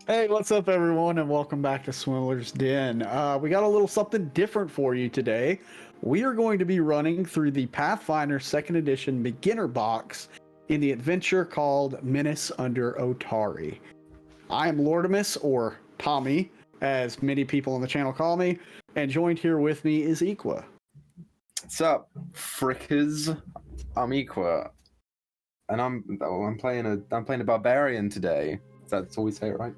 Hey, what's up, everyone, and welcome back to Swindler's Den. We got a little something different for you today. We are going to be running through the Pathfinder 2nd Edition beginner box in the adventure called Menace Under Otari. I am Lordimus, or Tommy, as many people on the channel call me, and joined here with me is Equa. What's up, frickers? I'm Equa, and I'm playing a barbarian today. That's all we say, right?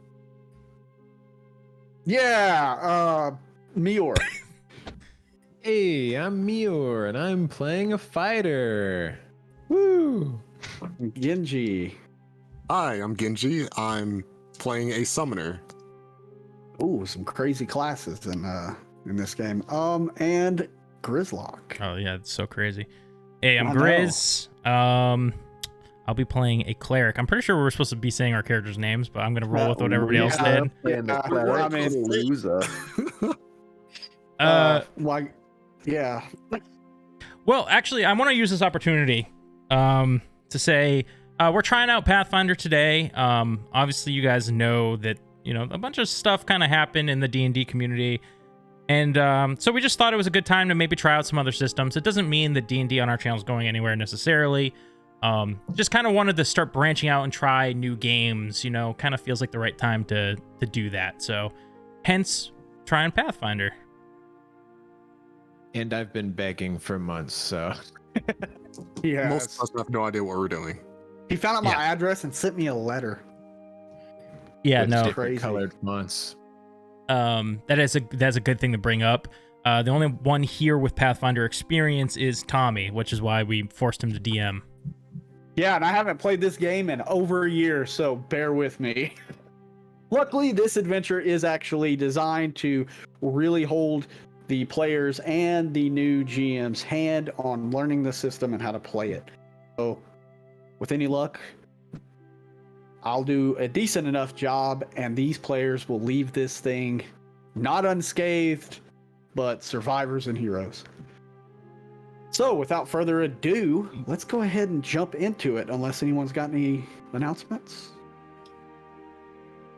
Yeah, Mior. Hey, I'm Mior, and I'm playing a fighter. Woo! Genji. Hi, I'm Genji. I'm playing a summoner. Ooh, some crazy classes in this game. And Grizzlock. Oh yeah, it's so crazy. Hey, I'm I know. Grizz. I'll be playing a cleric. I'm pretty sure we're supposed to be saying our characters' names, but I'm gonna roll with what everybody else did. I mean, loser. Like, yeah. Well, actually, I want to use this opportunity to say we're trying out Pathfinder today. Obviously, you guys know that a bunch of stuff kind of happened in the D&D community, and so we just thought it was a good time to maybe try out some other systems. It doesn't mean that D&D on our channel is going anywhere necessarily. Just kind of wanted to start branching out and try new games. Kind of feels like the right time to do that. So, hence trying Pathfinder. And I've been begging for months, so. Yeah. Most of us have no idea what we're doing. He found out my address and sent me a letter. Yeah, With no. different Crazy. colored fonts. That's a good thing to bring up. The only one here with Pathfinder experience is Tommy, which is why we forced him to DM. Yeah, and I haven't played this game in over a year, so bear with me. Luckily, this adventure is actually designed to really hold the players and the new GM's hand on learning the system and how to play it. So, with any luck, I'll do a decent enough job, and these players will leave this thing not unscathed, but survivors and heroes. So, without further ado, let's go ahead and jump into it, unless anyone's got any announcements.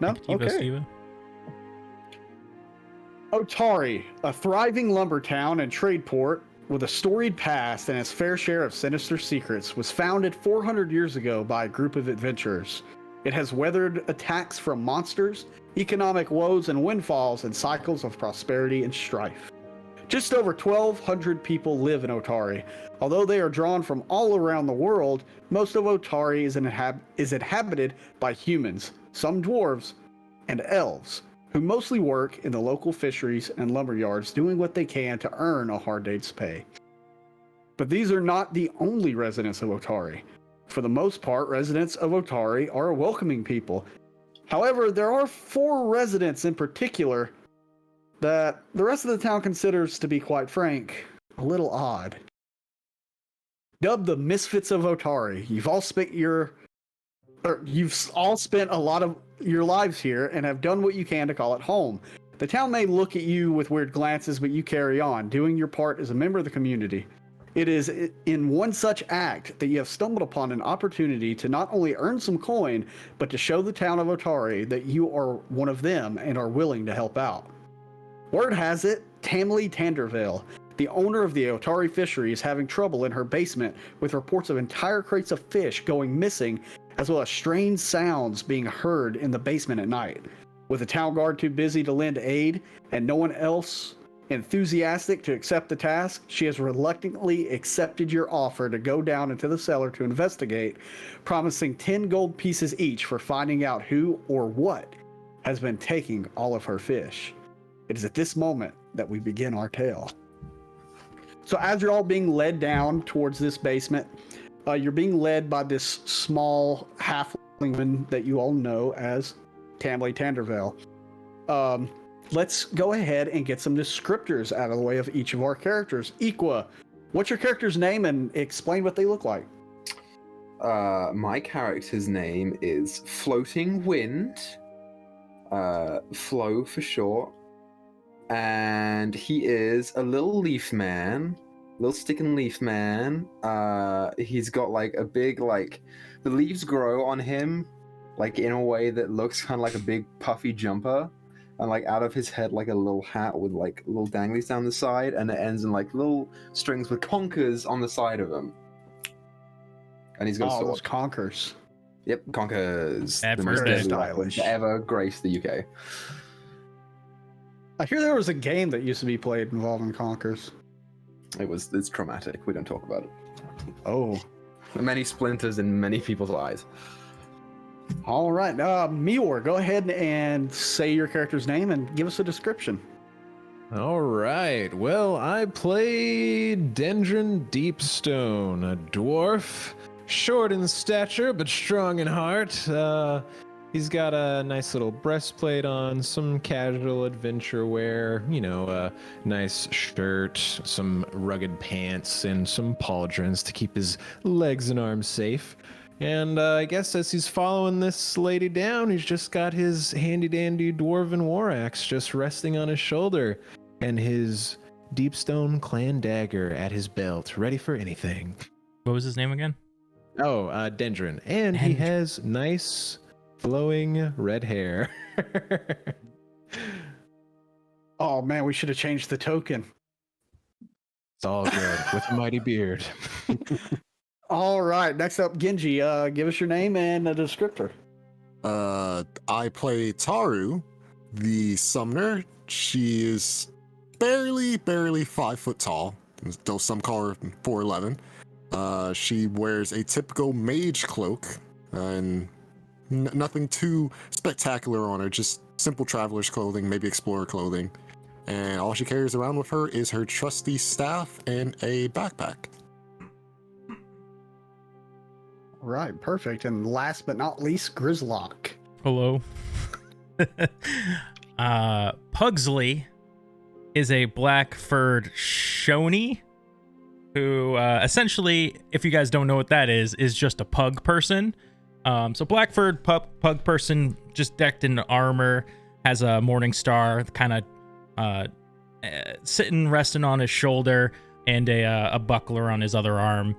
No? Steve-o, Okay. Steve-o. Otari, a thriving lumber town and trade port with a storied past and its fair share of sinister secrets, was founded 400 years ago by a group of adventurers. It has weathered attacks from monsters, economic woes and windfalls, and cycles of prosperity and strife. Just over 1,200 people live in Otari. Although they are drawn from all around the world, most of Otari is inhabited by humans, some dwarves, and elves, who mostly work in the local fisheries and lumber yards, doing what they can to earn a hard day's pay. But these are not the only residents of Otari. For the most part, residents of Otari are a welcoming people. However, there are 4 residents in particular that the rest of the town considers, to be quite frank, a little odd. Dubbed the Misfits of Otari, you've all spent a lot of your lives here and have done what you can to call it home. The town may look at you with weird glances, but you carry on, doing your part as a member of the community. It is in one such act that you have stumbled upon an opportunity to not only earn some coin, but to show the town of Otari that you are one of them and are willing to help out. Word has it, Tamley Tandervale, the owner of the Otari fishery, is having trouble in her basement with reports of entire crates of fish going missing, as well as strange sounds being heard in the basement at night. With the town guard too busy to lend aid and no one else enthusiastic to accept the task, she has reluctantly accepted your offer to go down into the cellar to investigate, promising 10 gold pieces each for finding out who or what has been taking all of her fish. It is at this moment that we begin our tale. So as you're all being led down towards this basement, you're being led by this small halfling woman that you all know as Tamley Tandervale. Let's go ahead and get some descriptors out of the way of each of our characters. Equa, what's your character's name and explain what they look like? My character's name is Floating Wind, Flo for short, and he is a little leaf man, little stick and leaf man. He's got like a big, like, the leaves grow on him like in a way that looks kind of like a big puffy jumper, and like out of his head like a little hat with like little danglies down the side, and it ends in like little strings with conkers on the side of him. And he's got a Oh, sword. those conkers. Yep, conkers. Bad The for most bad. deadly Stylish. weapons to ever grace the UK. I hear there was a game that used to be played involving conkers. It's traumatic. We don't talk about it. Oh. Many splinters in many people's eyes. All right. Mior, go ahead and say your character's name and give us a description. All right. Well, I play Dendron Deepstone, a dwarf, short in stature but strong in heart. He's got a nice little breastplate on, some casual adventure wear, a nice shirt, some rugged pants, and some pauldrons to keep his legs and arms safe. And I guess as he's following this lady down, he's just got his handy-dandy dwarven war axe just resting on his shoulder, and his Deepstone clan dagger at his belt, ready for anything. What was his name again? Oh, Dendron. And he has nice flowing red hair. Oh, man, we should have changed the token. It's all good with a mighty beard. All right. Next up, Genji. Give us your name and a descriptor. I play Taru, the summoner. She is barely 5 foot tall, though some call her 4'11". She wears a typical mage cloak, and nothing too spectacular on her, just simple traveler's clothing, maybe explorer clothing. And all she carries around with her is her trusty staff and a backpack. Right, perfect. And last but not least, Grizzlock. Hello. Pugsley is a black-furred Shoney who essentially, if you guys don't know what that is just a pug person. So black-furred pug person, just decked in armor, has a morning star kind of sitting, resting on his shoulder, and a buckler on his other arm.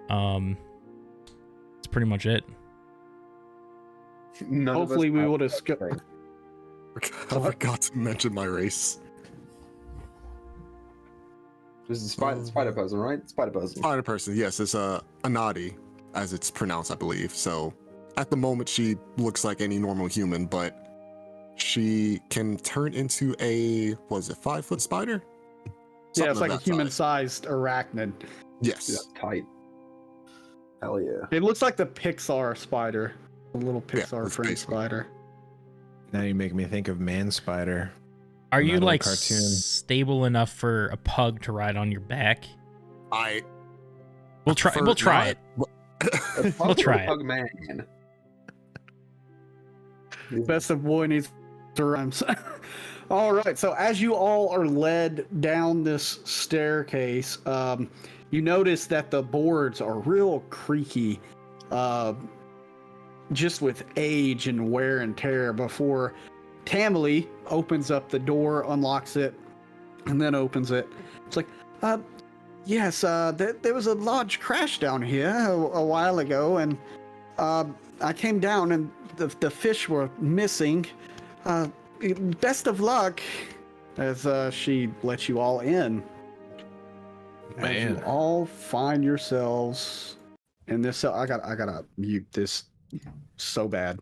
That's pretty much it. Hopefully we will discuss. I forgot to mention my race. This is spider person, right? Spider person. Spider person, yes, it's Anadi, as it's pronounced, I believe. So at the moment, she looks like any normal human, but she can turn into a 5-foot spider? Yeah, Something it's of like a that size. human-sized arachnid. Yes. Yeah, tight. Hell yeah. It looks like the Pixar spider, the little Yeah, Pixar that's frame basically. spider. Now you make me think of Man Spider. Are From you that old like cartoon. stable enough for a pug to ride on your back? We'll try. prefer We'll try it. not. We'll try it. Pug man. Best of boy needs to rhymes. All right, so as you all are led down this staircase, you notice that the boards are real creaky, just with age and wear and tear, before Tamily opens up the door, unlocks it, and then opens it. It's like, yes, there was a large crash down here a while ago, and I came down and the fish were missing. Best of luck, as she lets you all in. As you Man. all find yourselves in this cell. I gotta mute this so bad.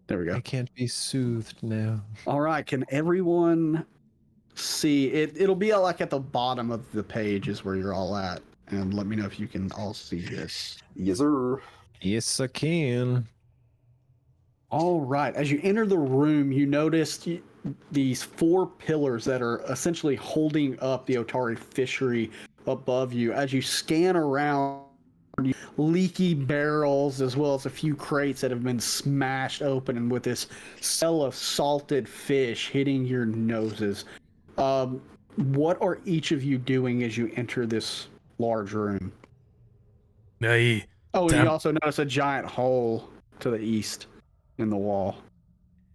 There we go. I can't be soothed now. All right, can everyone see it? It'll be like at the bottom of the page is where you're all at, and let me know if you can all see this. Yes, sir. Yes, I can. All right, as you enter the room, you notice these 4 pillars that are essentially holding up the Otari fishery above you. As you scan around, leaky barrels as well as a few crates that have been smashed open, and with this smell of salted fish hitting your noses. What are each of you doing as you enter this large room? Hey, Oh, and Damn. you also notice a giant hole to the east in the wall.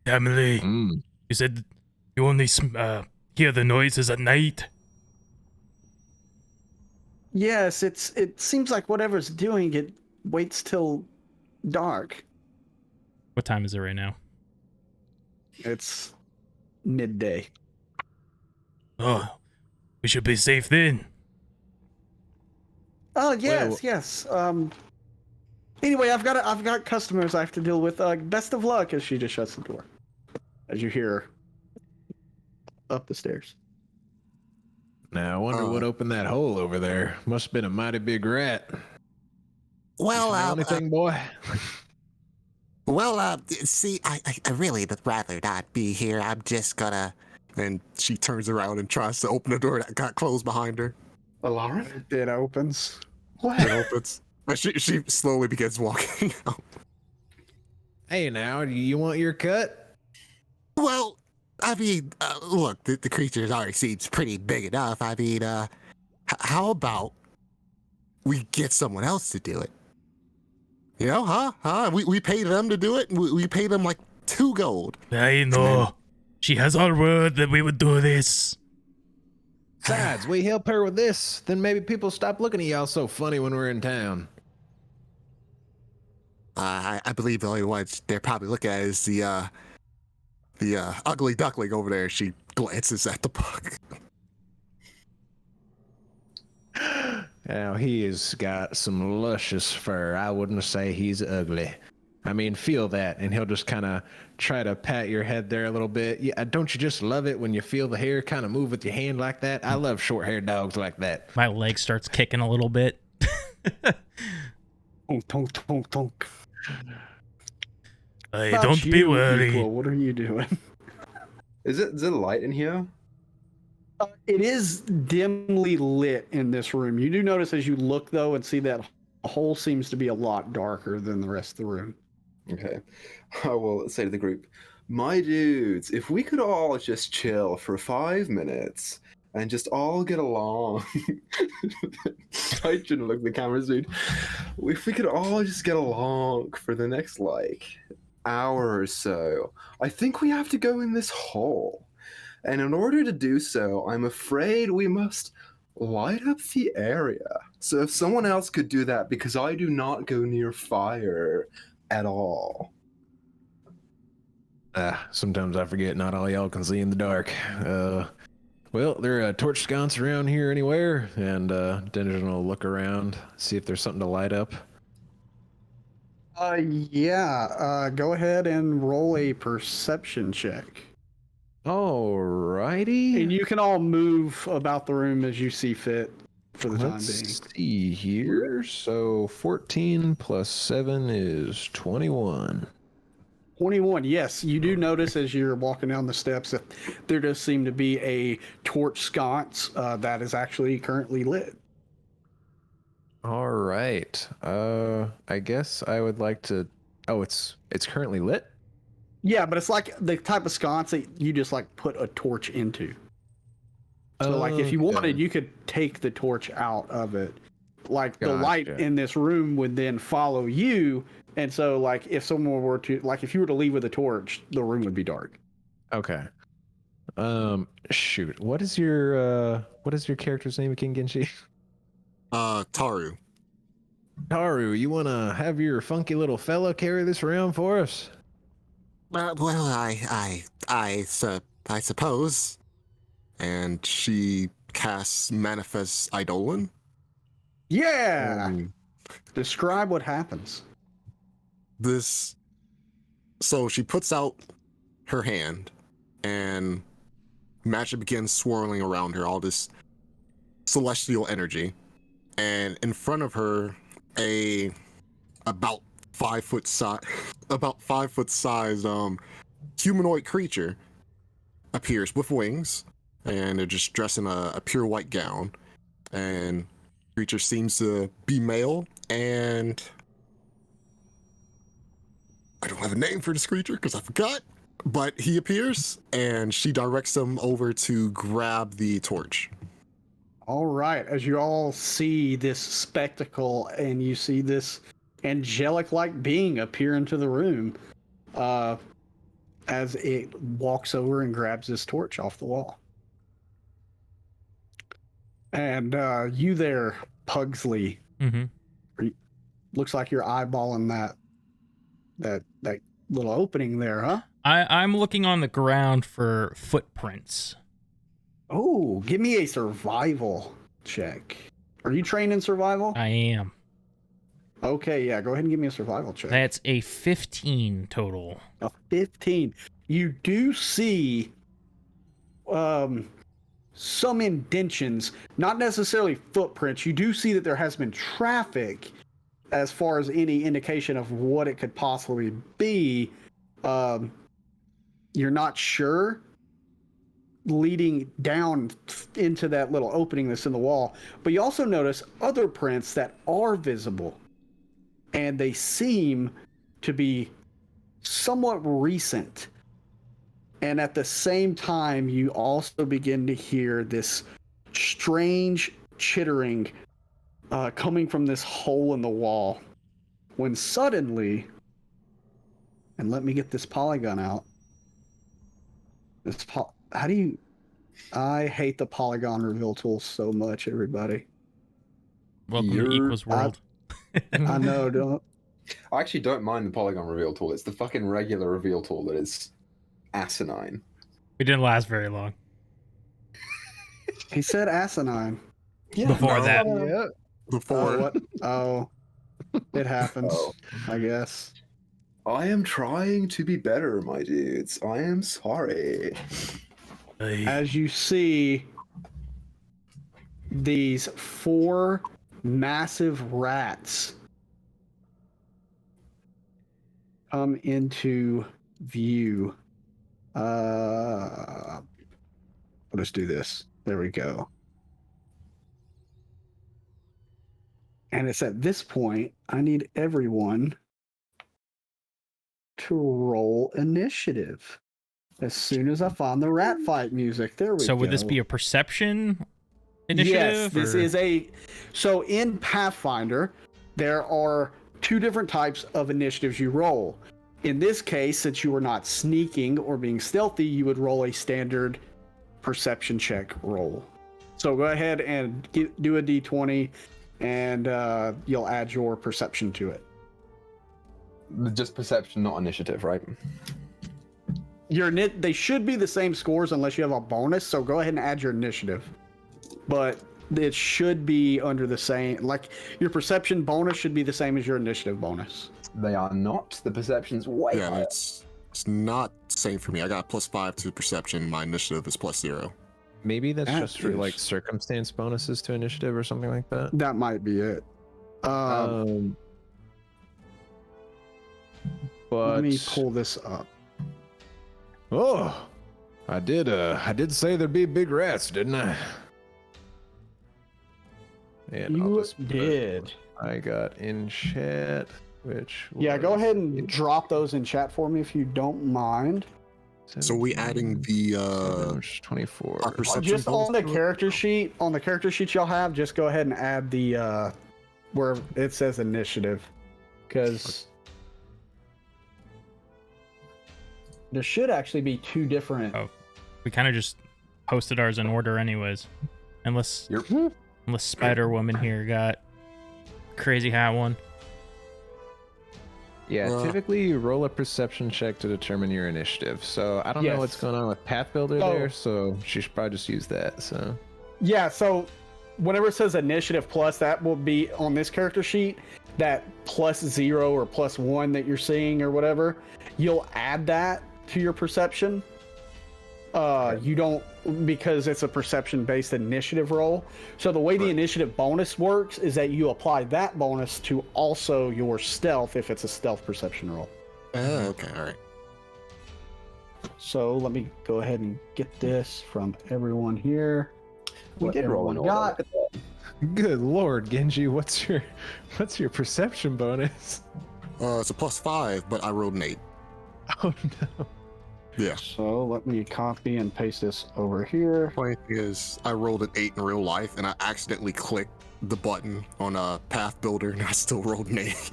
Emily, Mm. you said you only hear the noises at night. Yes, it seems like whatever's doing it waits till dark. What time is it right now? It's midday. Oh, we should be safe then. Oh yes, Well- yes. Anyway, I've got customers I have to deal with. Best of luck, as she just shuts the door. As you hear her up the stairs. Now I wonder what opened that hole over there. Must have been a mighty big rat. Well, You know anything, boy? See, I really would rather not be here. I'm just gonna. And she turns around and tries to open the door that got closed behind her. Alara? It opens. It opens. And she slowly begins walking out. Hey, now, do you want your cut? Well, I mean, look, the creature already seems pretty big enough. I mean, how about we get someone else to do it? You know, huh? We pay them to do it, and we pay them like 2 gold. I know. She has our word that we would do this. Besides, we help her with this, then maybe people stop looking at y'all so funny when we're in town. I believe the only ones they're probably looking at is the ugly duckling over there. She glances at the book. Now, he has got some luscious fur. I wouldn't say he's ugly. I mean, feel that, and he'll just kind of try to pat your head there a little bit. Yeah, don't you just love it when you feel the hair kind of move with your hand like that? I love short-haired dogs like that. My leg starts kicking a little bit. Tonk, tonk, tonk, tonk. Hey, About don't be you, worried. Equal, what are you doing? Is it light in here? It is dimly lit in this room. You do notice as you look, though, and see that the hole seems to be a lot darker than the rest of the room. Okay. I will say to the group, my dudes, if we could all just chill for 5 minutes and just all get along. I shouldn't look at the cameras, dude. If we could all just get along for the next, hour or so, I think we have to go in this hole. And in order to do so, I'm afraid we must light up the area. So if someone else could do that, because I do not go near fire at all. Sometimes I forget not all y'all can see in the dark. Well, there are torch sconce around here anywhere, and Dendron will look around, see if there's something to light up. Yeah. Go ahead and roll a perception check. Alrighty. And you can all move about the room as you see fit for the time Let's being. see here. So 14 plus 7 is 21. 21, yes. You do notice as you're walking down the steps that there does seem to be a torch sconce that is actually currently lit. All right. I guess I would like to. Oh, it's currently lit. Yeah, but it's like the type of sconce that you just put a torch into. So if you wanted, you could take the torch out of it. The light Gotcha. in this room would then follow you, and so if someone were to if you were to leave with a torch, the room would be dark. Okay. Shoot. What is your character's name again, Genshi? Taru. Taru, you want to have your funky little fella carry this around for us? Well, I suppose. And she casts Manifest Eidolon. Yeah. Describe what happens. So she puts out her hand, and magic begins swirling around her, all this celestial energy. And in front of her, about 5 foot sized humanoid creature appears with wings, and they're just dressed in a pure white gown. And creature seems to be male, and I don't have a name for this creature because I forgot, but he appears, and she directs him over to grab the torch. All right. As you all see this spectacle and you see this angelic-like being appear into the room, as it walks over and grabs this torch off the wall. And you there, Pugsley. Mm-hmm. Looks like you're eyeballing that that little opening there, huh? I'm looking on the ground for footprints. Oh, give me a survival check. Are you trained in survival? I am. Okay, yeah, go ahead and give me a survival check. That's a 15 total. A 15. You do see some indentions, not necessarily footprints. You do see that there has been traffic as far as any indication of what it could possibly be. You're not sure leading down into that little opening that's in the wall, but you also notice other prints that are visible, and they seem to be somewhat recent. And at the same time, you also begin to hear this strange chittering coming from this hole in the wall. When suddenly, and let me get this polygon out. How do you? I hate the polygon reveal tool so much, everybody. Welcome to Equals World. I know, don't. I actually don't mind the polygon reveal tool. It's the fucking regular reveal tool that is asinine. It didn't last very long. He said asinine. Yeah, Before that. Yeah. Before. What? Oh, it happens. Oh. I guess. I am trying to be better, my dudes. I am sorry. As you see these 4 massive rats come into view. Let's do this. There we go. And it's at this point I need everyone to roll initiative. As soon as I find the rat fight music. There we go. So would this be a perception initiative? Yes, this is a... So in Pathfinder, there are 2 different types of initiatives you roll. In this case, since you are not sneaking or being stealthy, you would roll a standard perception check roll. So go ahead and do a d20, and you'll add your perception to it. Just perception, not initiative, right? They should be the same scores unless you have a bonus, so go ahead and add your initiative. But it should be under the same, like your perception bonus should be the same as your initiative bonus. They are not. The perception's way Yeah, higher. it's not same for me. I got +5 to perception. My initiative is +0. Maybe that's That just for is- like circumstance bonuses to initiative or something like that. That might be it. But Let me pull this up. oh, I did say there'd be big rats, didn't I? And I'll You just put did. what I got in chat, which Yeah, go was ahead and drop those in chat for me if you don't mind. So we adding the 24. our perception Just on the bonus to it? character sheet, y'all have, just go ahead and add the where it says initiative, because there should actually be 2 different. Oh. We kind of just posted ours in order anyways. Unless Spider-Woman here got crazy high one. Yeah, typically you roll a perception check to determine your initiative. So I don't know what's Yes. going on with Path Builder Oh. there, so she should probably just use that. So Yeah, so whenever it says initiative plus, that will be on this character sheet, that +0 or +1 that you're seeing or whatever, you'll add that to your perception. You don't, because it's a perception-based initiative roll. So the way the initiative bonus works is that you apply that bonus to also your stealth if it's a stealth perception roll. Okay, all right. So let me go ahead and get this from everyone here. We What did roll an everyone order. got. good lord, Genji, what's your perception bonus? It's a +5, but I rolled an 8. Oh no. Yeah. So let me copy and paste this over here. Funny thing is, I rolled an 8 in real life, and I accidentally clicked the button on a Path Builder, and I still rolled an 8.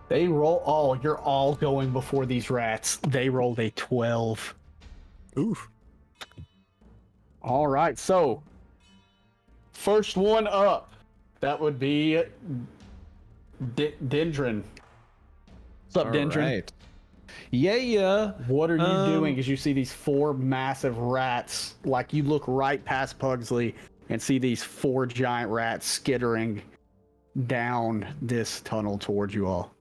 They roll. Oh, you're all going before these rats. They rolled a 12. Oof. All right. So, first one up, that would be Dendron. What's up, Dendron? Right. Yeah. What are you doing as you see these 4 massive rats? Like, you look right past Pugsley and see these 4 giant rats skittering down this tunnel towards you all.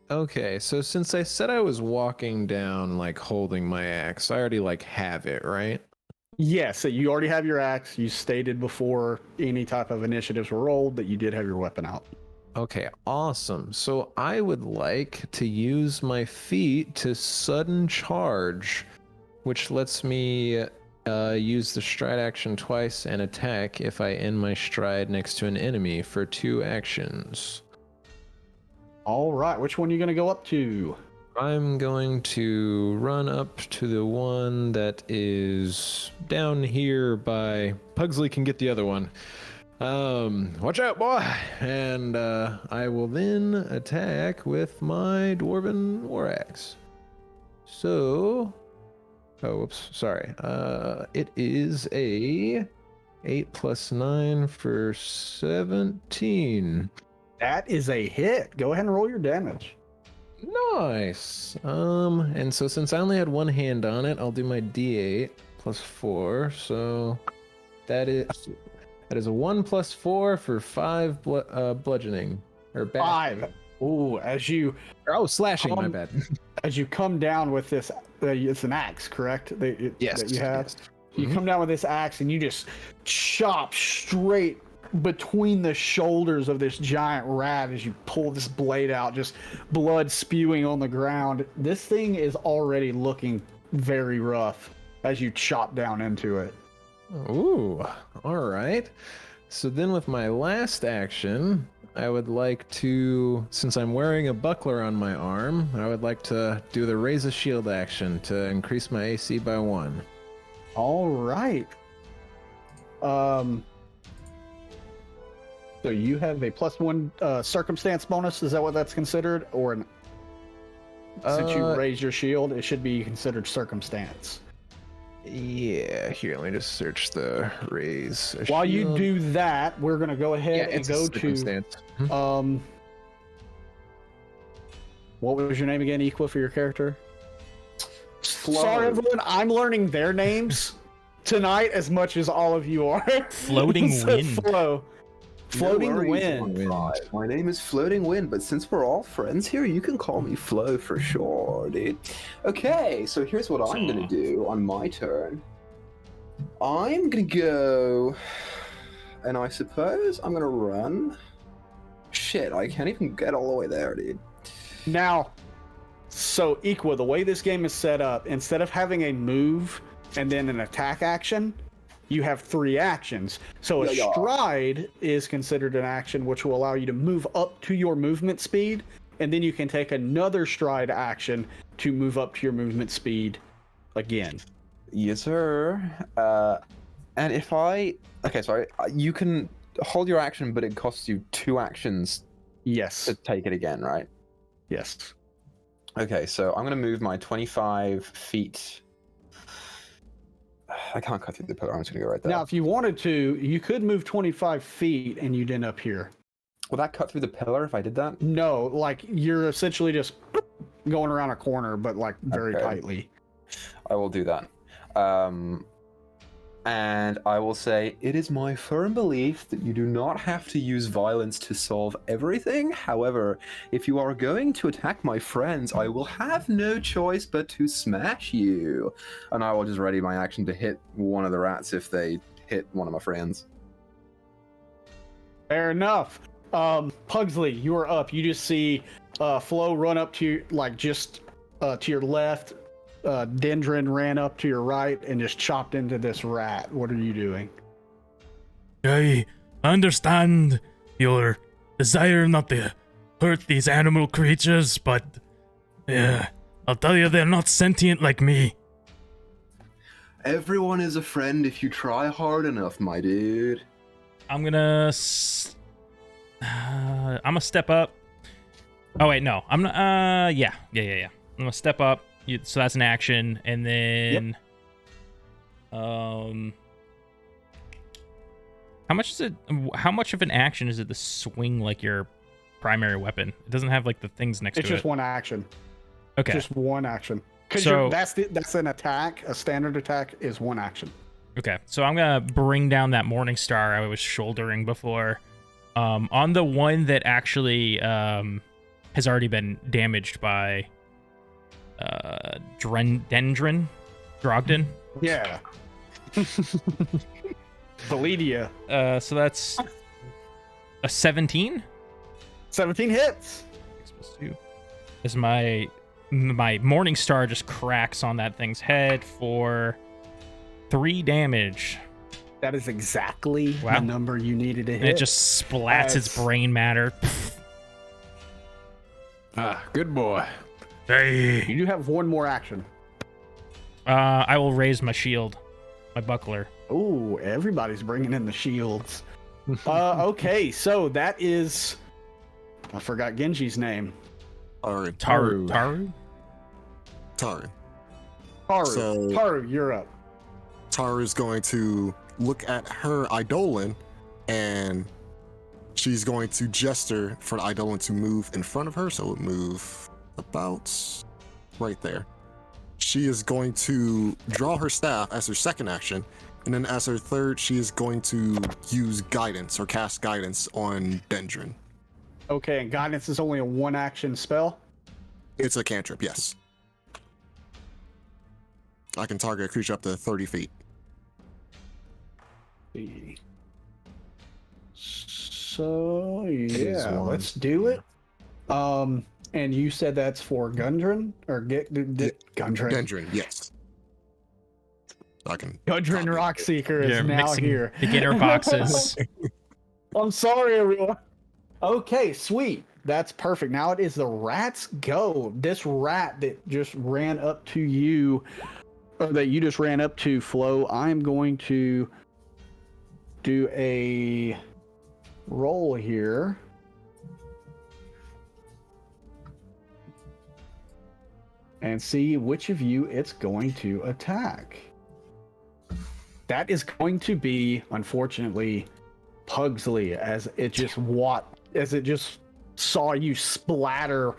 Okay, so since I said I was walking down, like, holding my axe, I already, like, have it, right? Yeah, so you already have your axe. You stated before any type of initiatives were rolled that you did have your weapon out. Okay, awesome. So I would like to use my feat to sudden charge, which lets me use the stride action twice and attack if I end my stride next to an enemy for 2 actions. All right, which one are you going to go up to? I'm going to run up to the one that is down here by... Pugsley can get the other one. Watch out, boy! And I will then attack with my Dwarven War Axe. So... Oh, whoops, sorry. It is a 8 plus 9 for 17. That is a hit. Go ahead and roll your damage. Nice. And so since I only had 1 hand on it, I'll do my D8 plus 4. So that is a 1 plus 4 for 5 bludgeoning or 5. Ooh, as you slashing. My bad. As you come down with this, it's an axe, correct? Yes. That you have. Yes. You come down with this axe and you just chop straight between the shoulders of this giant rat as you pull this blade out, just blood spewing on the ground. This thing is already looking very rough as you chop down into it. Ooh, all right. So then with my last action, I would like to, since I'm wearing a buckler on my arm, I would like to do the raise a shield action to increase my AC by 1. All right. So you have a +1 circumstance bonus. Is that what that's considered? Or since you raised your shield, it should be considered circumstance. Yeah, here, let me just search the raise. While you do that, we're going to go ahead and go to... what was your name again, Equa, for your character? Sorry, everyone. I'm learning their names tonight as much as all of you are. Floating Wind. Floating Wind. My name is Floating Wind, but since we're all friends here, you can call me Flo for sure, dude. Okay, so here's what I'm gonna do on my turn. I'm gonna go, and I suppose I'm gonna run. Shit, I can't even get all the way there, dude. Now, so Equa, the way this game is set up, instead of having a move and then an attack action, you have 3 actions. So a stride is considered an action, which will allow you to move up to your movement speed, and then you can take another stride action to move up to your movement speed again. Yes, sir. And if you can hold your action, but it costs you 2 actions. Yes. To take it again, right? Yes. Okay, so I'm going to move my 25 feet. I can't cut through the pillar. I'm just going to go right there. Now, if you wanted to, you could move 25 feet and you'd end up here. Will that cut through the pillar if I did that? No, like you're essentially just going around a corner, but like very tightly. I will do that. And I will say, it is my firm belief that you do not have to use violence to solve everything. However, if you are going to attack my friends, I will have no choice but to smash you. And I will just ready my action to hit one of the rats if they hit one of my friends. Fair enough. Pugsley, you are up. You just see Flo run up to you, like just to your left. Dendron ran up to your right and just chopped into this rat. What are you doing? I understand your desire not to hurt these animal creatures, but I'll tell you, they're not sentient like me. Everyone is a friend if you try hard enough, my dude. I'm gonna step up. Oh wait, no. I'm not. Yeah. I'm gonna step up. So that's an action, and then, how much is it? How much of an action is it to swing like your primary weapon? It doesn't have like the things next It's to it. just one action. Okay. Just one action. Because So- that's an attack. A standard attack is one action. Okay, so I'm gonna bring down that Morning Star I was shouldering before. On the one that actually has already been damaged by Drogden. Yeah. Validia. So that's a 17. 17 hits. As my Morning Star just cracks on that thing's head for 3 damage. That is exactly Wow. the number you needed to hit. And it just splats its brain matter. Good boy. Hey. You do have one more action. I will raise my shield, my buckler. Ooh, everybody's bringing in the shields. Okay, so that is... I forgot Genji's name. Taru. Taru. Taru. Taru. So- Taru, you're up. Taru's going to look at her Eidolon, and she's going to gesture for the Eidolon to move in front of her, so it would move about right there. She is going to draw her staff as her second action, and then as her third, she is going to use guidance or cast guidance on Dendron. Okay, and guidance is only a one action spell. It's a cantrip, yes. I can target a creature up to 30 feet. So yeah, one. let's do it. And you said that's for Gundren or Gundren? Dendron, yes. I can. Gundren Rockseeker is now mixing here. beginner boxes. I'm sorry, everyone. Okay, sweet. That's perfect. Now it is the rat's go. This rat that just ran up to you, or that you just ran up to, Flo, I'm going to do a roll here. And see which of you it's going to attack. That is going to be, unfortunately, Pugsley, as it just saw you splatter.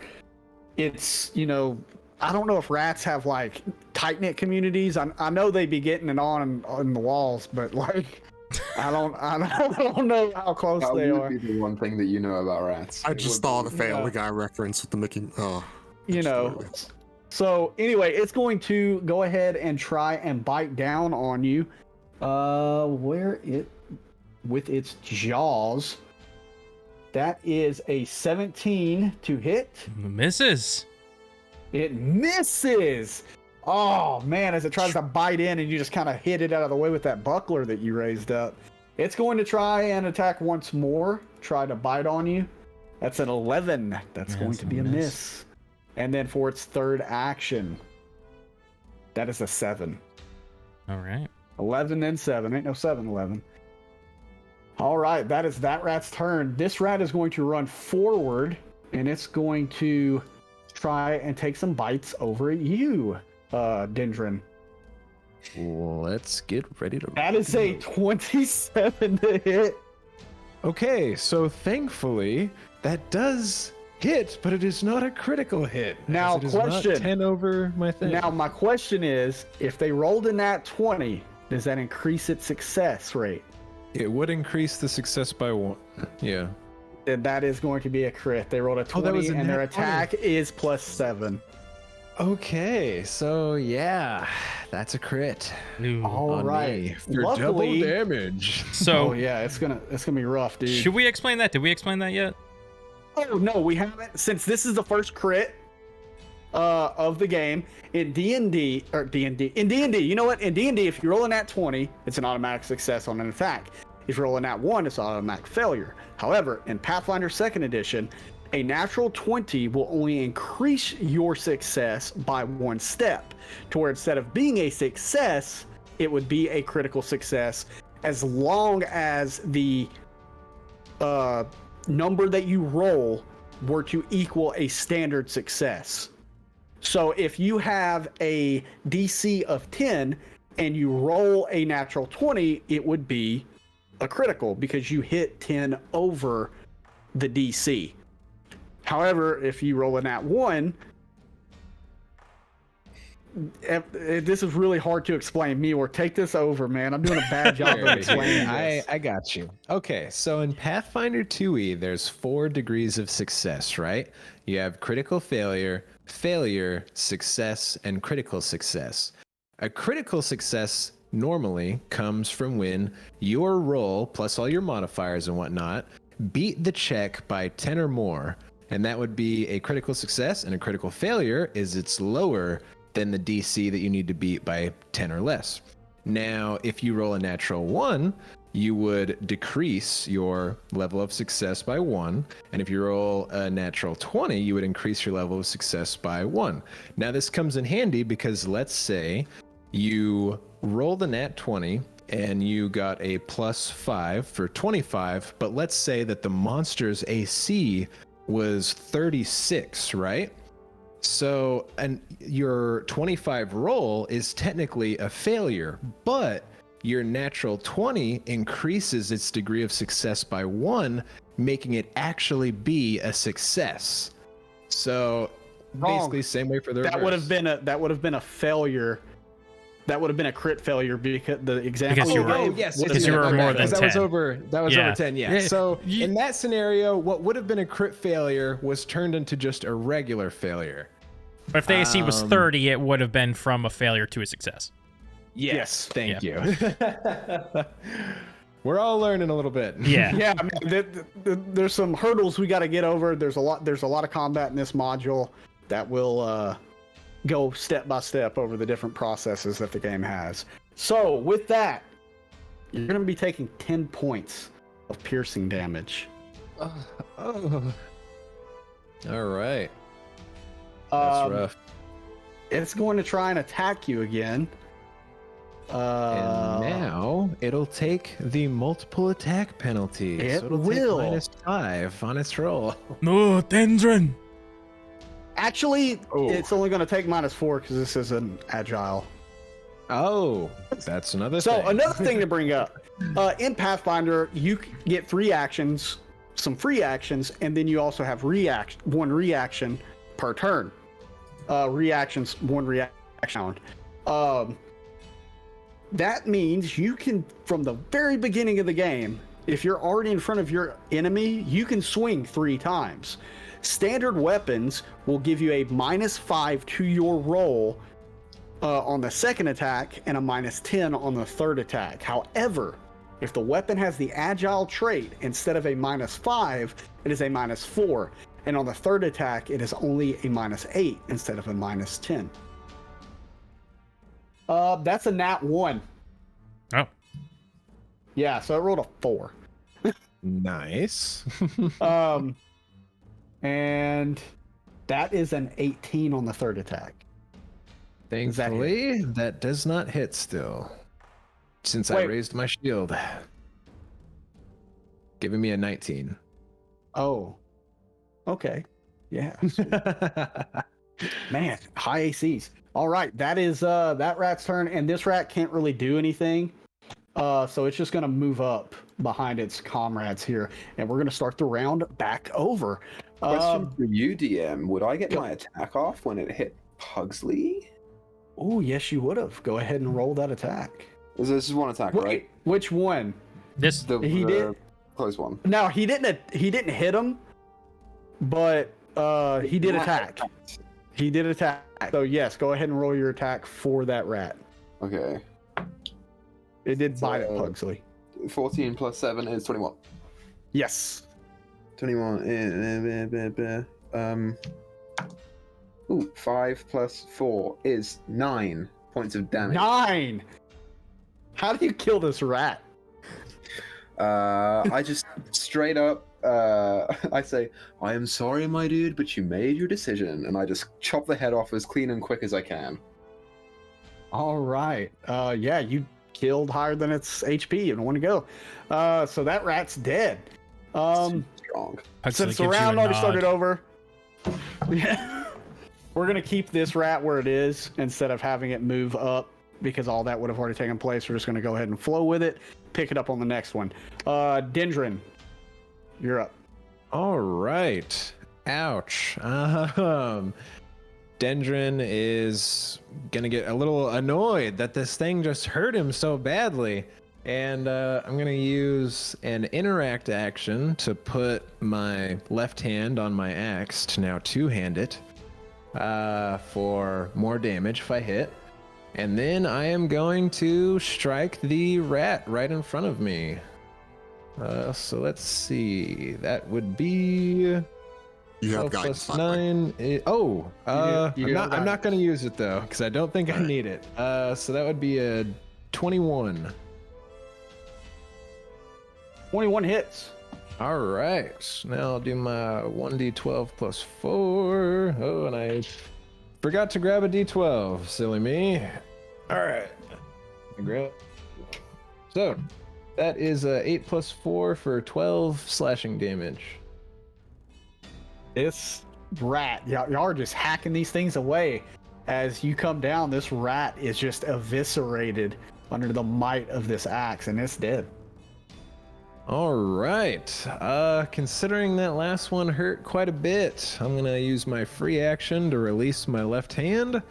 It's, I don't know if rats have like tight knit communities. I know they be getting it on the walls, but like I don't know how close That they would are. be the one thing that you know about rats. I It just would thought be. of the Family Guy reference with the Mickey. Oh, So anyway, it's going to go ahead and try and bite down on you. With its jaws. That is a 17 to hit. Misses. It misses. Oh man, as it tries to bite in and you just kind of hit it out of the way with that buckler that you raised up. It's going to try and attack once more, try to bite on you. That's an 11. That's going to be a miss. And then for its third action, that is a 7. All right. 11 and 7. Ain't no 7-11. All right, that is that rat's turn. This rat is going to run forward, and it's going to try and take some bites over at you, Dendron. Let's get ready to. That is a 27 to hit. Okay, so thankfully that does hit, but it is not a critical hit. as Now, it is not question. 10 over my thing. Now, my question is, if they rolled in that 20, does that increase its success rate? It would increase the success by 1. Yeah. Then that is going to be a crit. They rolled a 20, that was a and their nat 20. attack is +7. Okay, so yeah, that's a crit. Ooh. All on right. me for double Luckily, damage. So oh yeah, it's gonna be rough, dude. should we explain that? Did we explain that yet? Oh no, we haven't. Since this is the first crit of the game in D&D, you know what? In D&D, if you roll a nat 20, it's an automatic success on an attack. If you roll a nat 1, it's an automatic failure. However, in Pathfinder 2nd Edition, a natural 20 will only increase your success by 1 step, to where instead of being a success, it would be a critical success as long as the number that you roll were to equal a standard success. So if you have a DC of 10 and you roll a natural 20, it would be a critical because you hit 10 over the DC. However, if you roll a nat 1, this is really hard to explain. Me, or take this over, man. I'm doing a bad job of explaining this. I got you. Okay, so in Pathfinder 2e, there's 4 degrees of success, right? You have critical failure, failure, success, and critical success. A critical success normally comes from when your roll, plus all your modifiers and whatnot, beat the check by 10 or more. And that would be a critical success, and a critical failure is it's lower than the DC that you need to beat by 10 or less. Now, if you roll a natural 1, you would decrease your level of success by 1. And if you roll a natural 20, you would increase your level of success by 1. Now, this comes in handy because let's say you rolled a nat 20 and you got a +5 for 25, but let's say that the monster's AC was 36, right? So, and your 25 roll is technically a failure, but your natural 20 increases its degree of success by 1, making it actually be a success. So, basically, same way for the reverse. That would have been a failure. That would have been a crit failure because the example Because you were- because you were more than that 10. was over 10, yeah. So You- in that scenario, what would have been a crit failure was turned into just a regular failure. But if the AC was 30, it would have been from a failure to a success. Yes, thank you. We're all learning a little bit. Yeah. Yeah, I mean, there's some hurdles we got to get over. There's a lot of combat in this module that will go step by step over the different processes that the game has. So with that, you're going to be taking 10 points of piercing damage. Oh. All right. That's rough. It's going to try and attack you again. And now it'll take the multiple attack penalty. It so it'll will. take -5 on its roll. No, Dendron. Actually, it's only going to take -4 because this is an agile. Oh, that's another So thing. another thing to bring up, in Pathfinder, you get 3 actions, some free actions, and then you also have one reaction per turn. Reactions, 1 reaction. That means you can, from the very beginning of the game, if you're already in front of your enemy, you can swing 3 times. Standard weapons will give you a -5 to your roll on the second attack and a -10 on the third attack. However, if the weapon has the agile trait, instead of a -5, it is a -4. And on the third attack, it is only a -8 instead of a -10. That's a nat 1. Oh. Yeah, so it rolled a 4. Nice. And that is an 18 on the third attack. Thankfully, that does not hit still. Since I Wait. raised my shield. Giving me a 19. Oh. Okay. Yeah. Man, high ACs. All right, that is that rat's turn, and this rat can't really do anything. So it's just gonna move up behind its comrades here, and we're gonna start the round back over. Question for you, DM. Would I get my attack off when it hit Pugsley? Oh, yes, you would have. Go ahead and roll that attack. This is one attack, right? Wait, which one? This He did. Close one. No, he didn't hit him, but he did attack. He did attack. So yes, go ahead and roll your attack for that rat. Okay. It did bite at So- Pugsley. 14 plus 7 is 21. Yes. 21. 5 plus 4 is 9 points of damage. 9. How do you kill this rat? I just straight up, I say, I am sorry, my dude, but you made your decision, and I just chop the head off as clean and quick as I can. All right. Yeah, you killed higher than its HP in one go. So that rat's dead. Strong. Since the round already started over, yeah, we're gonna keep this rat where it is instead of having it move up because all that would have already taken place. We're just gonna go ahead and flow with it. Pick it up on the next one. Dendron, you're up. All right. Ouch. Dendron is gonna get a little annoyed that this thing just hurt him so badly. And I'm gonna use an interact action to put my left hand on my axe to now two-hand it for more damage if I hit. And then I am going to strike the rat right in front of me. So let's see. That would be You have 12 guidance. plus by the way. 9. I'm not going to use it though, because I don't think I Alright. need it. So that would be a 21. 21 hits. All right. Now I'll do my 1d12 plus 4. Oh, and I forgot to grab a d12. Silly me. All right. So that is 8 plus 4 for 12 slashing damage. This rat, y'all are just hacking these things away. As you come down, this rat is just eviscerated under the might of this axe, and it's dead. All right. Considering that last one hurt quite a bit, I'm gonna use my free action to release my left hand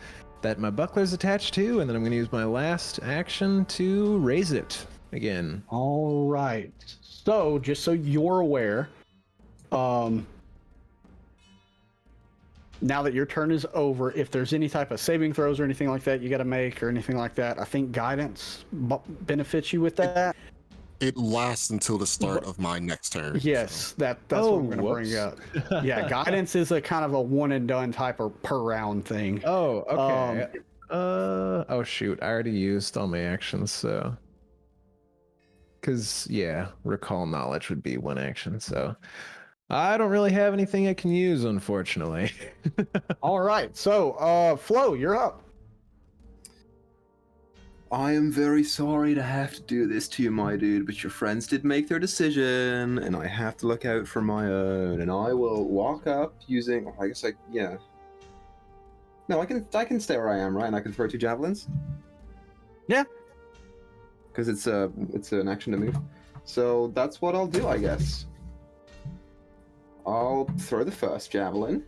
that my buckler's attached to, and then I'm gonna use my last action to raise it again. All right. So, just so you're aware, now that your turn is over, if there's any type of saving throws or anything like that you got to make or anything like that, I think guidance benefits you with that. It lasts until the start of my next turn. Yes, that's what I'm going to bring whoops. up. Yeah, guidance is a kind of a one and done type of per round thing. Oh, okay. Oh shoot, I already used all my actions, so. Cause yeah, recall knowledge would be one action, so. I don't really have anything I can use, unfortunately. All right, so Flo, you're up. I am very sorry to have to do this to you, my dude, but your friends did make their decision, and I have to look out for my own. And I will walk up using. I guess yeah. No, I can stay where I am, right? And I can throw 2 javelins. Yeah. Because it's an action to move. So that's what I'll do, I guess. I'll throw the first javelin,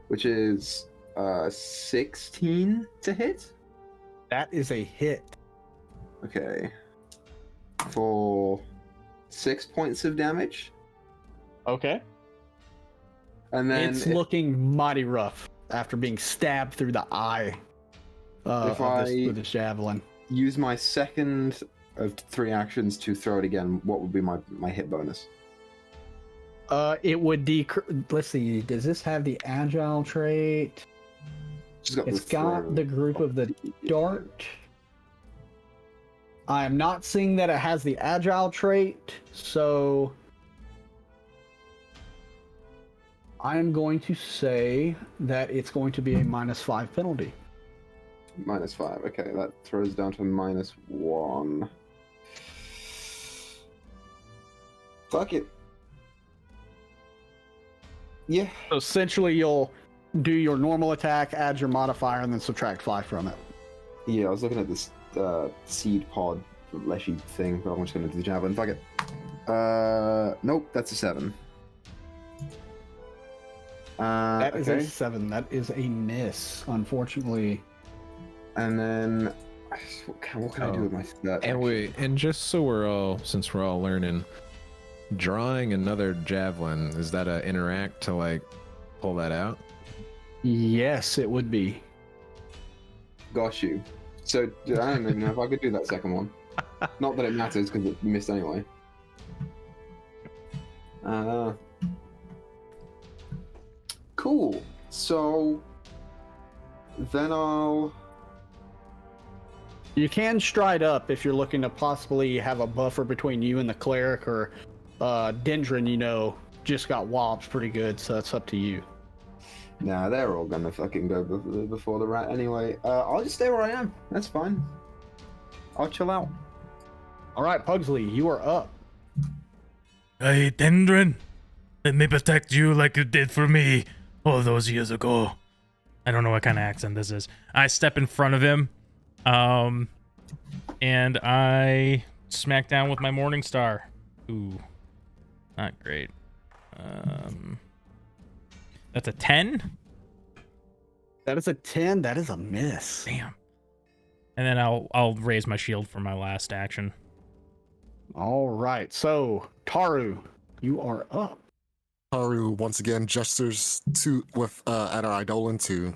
which is 16 to hit. That is a hit. Okay. For 6 points of damage. Okay. And then It's looking mighty rough after being stabbed through the eye with this javelin. use my second of 3 actions to throw it again, what would be my hit bonus? It would decrease. Let's see. Does this have the agile trait? It's got the group of the dart. I am not seeing that it has the agile trait, so I am going to say that it's going to be a -5 penalty. -5. Okay, that throws down to -1. Fuck it. Yeah. So essentially, you'll do your normal attack, add your modifier, and then subtract 5 from it. Yeah, I was looking at this seed pod leshy thing, but I'm just gonna do the javelin. Fuck it. Nope, that's a 7. That is okay. a 7. That is a miss, unfortunately. And then what can I do with my third action? And just so since we're all learning, drawing another javelin, is that an interact to like pull that out? Yes, it would be. Got you. So I don't even know if I could do that second one. Not that it matters because it missed anyway. Cool. So then You can stride up if you're looking to possibly have a buffer between you and the cleric, or Dendron, just got walloped pretty good, so that's up to you. Nah, they're all gonna fucking go before the rat anyway. I'll just stay where I am. That's fine. I'll chill out. All right, Pugsley, you are up. Hey, Dendron, let me protect you like you did for me all those years ago. I don't know what kind of accent this is. I step in front of him, and I smack down with my Morning Star. Ooh, not great. That's a 10. That is a 10. That is a miss. Damn. And then I'll raise my shield for my last action. All right. So, Taru, you are up. Haru once again gestures at our Eidolon to,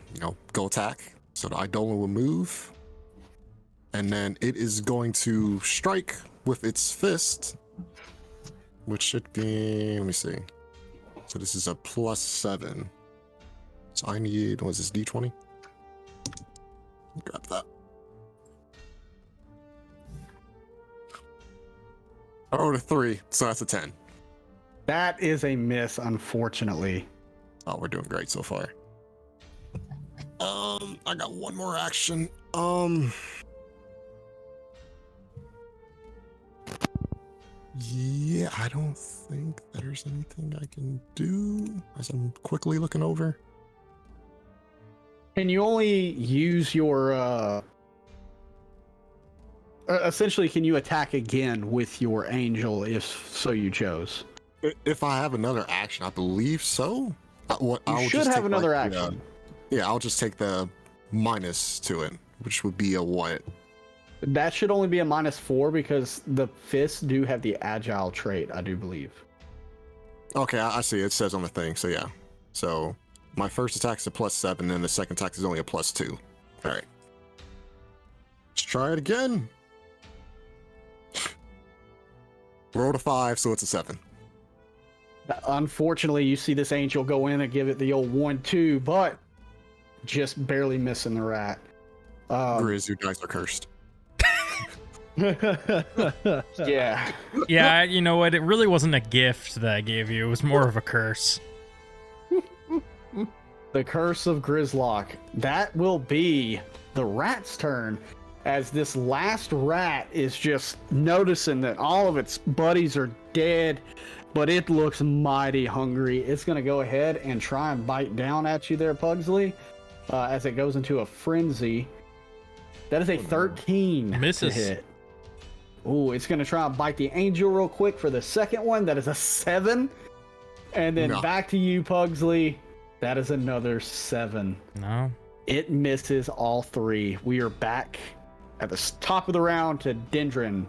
go attack. So the Eidolon will move. And then it is going to strike with its fist, which should be, let me see. So this is a +7. So I need, what is this, D20? Grab that. I rolled a 3, so that's a 10. That is a miss, unfortunately. Oh, we're doing great so far. I got one more action. Yeah, I don't think there's anything I can do as I'm quickly looking over. Can you only use your essentially, can you attack again with your angel if so you chose? If I have another action, I believe so. You should have another action. Yeah, I'll just take the minus to it, which would be a what? That should only be a -4 because the fists do have the agile trait, I do believe. Okay, I see. It says on the thing. So yeah. So my first attack is a +7, and the second attack is only a +2. All right. Let's try it again. Rolled a 5, so it's a 7. Unfortunately, you see this angel go in and give it the old 1-2, but just barely missing the rat. Grizz, your dice are cursed. Yeah. Yeah, you know what? It really wasn't a gift that I gave you. It was more of a curse. The curse of Grizzlock. That will be the rat's turn, as this last rat is just noticing that all of its buddies are dead, but it looks mighty hungry. It's going to go ahead and try and bite down at you there, Pugsley, as it goes into a frenzy. That is a 13 Misses. to hit. Ooh, it's going to try and bite the angel real quick for the second one. That is a 7. And then back to you, Pugsley. That is another 7. No. It misses all 3. We are back at the top of the round to Dendron.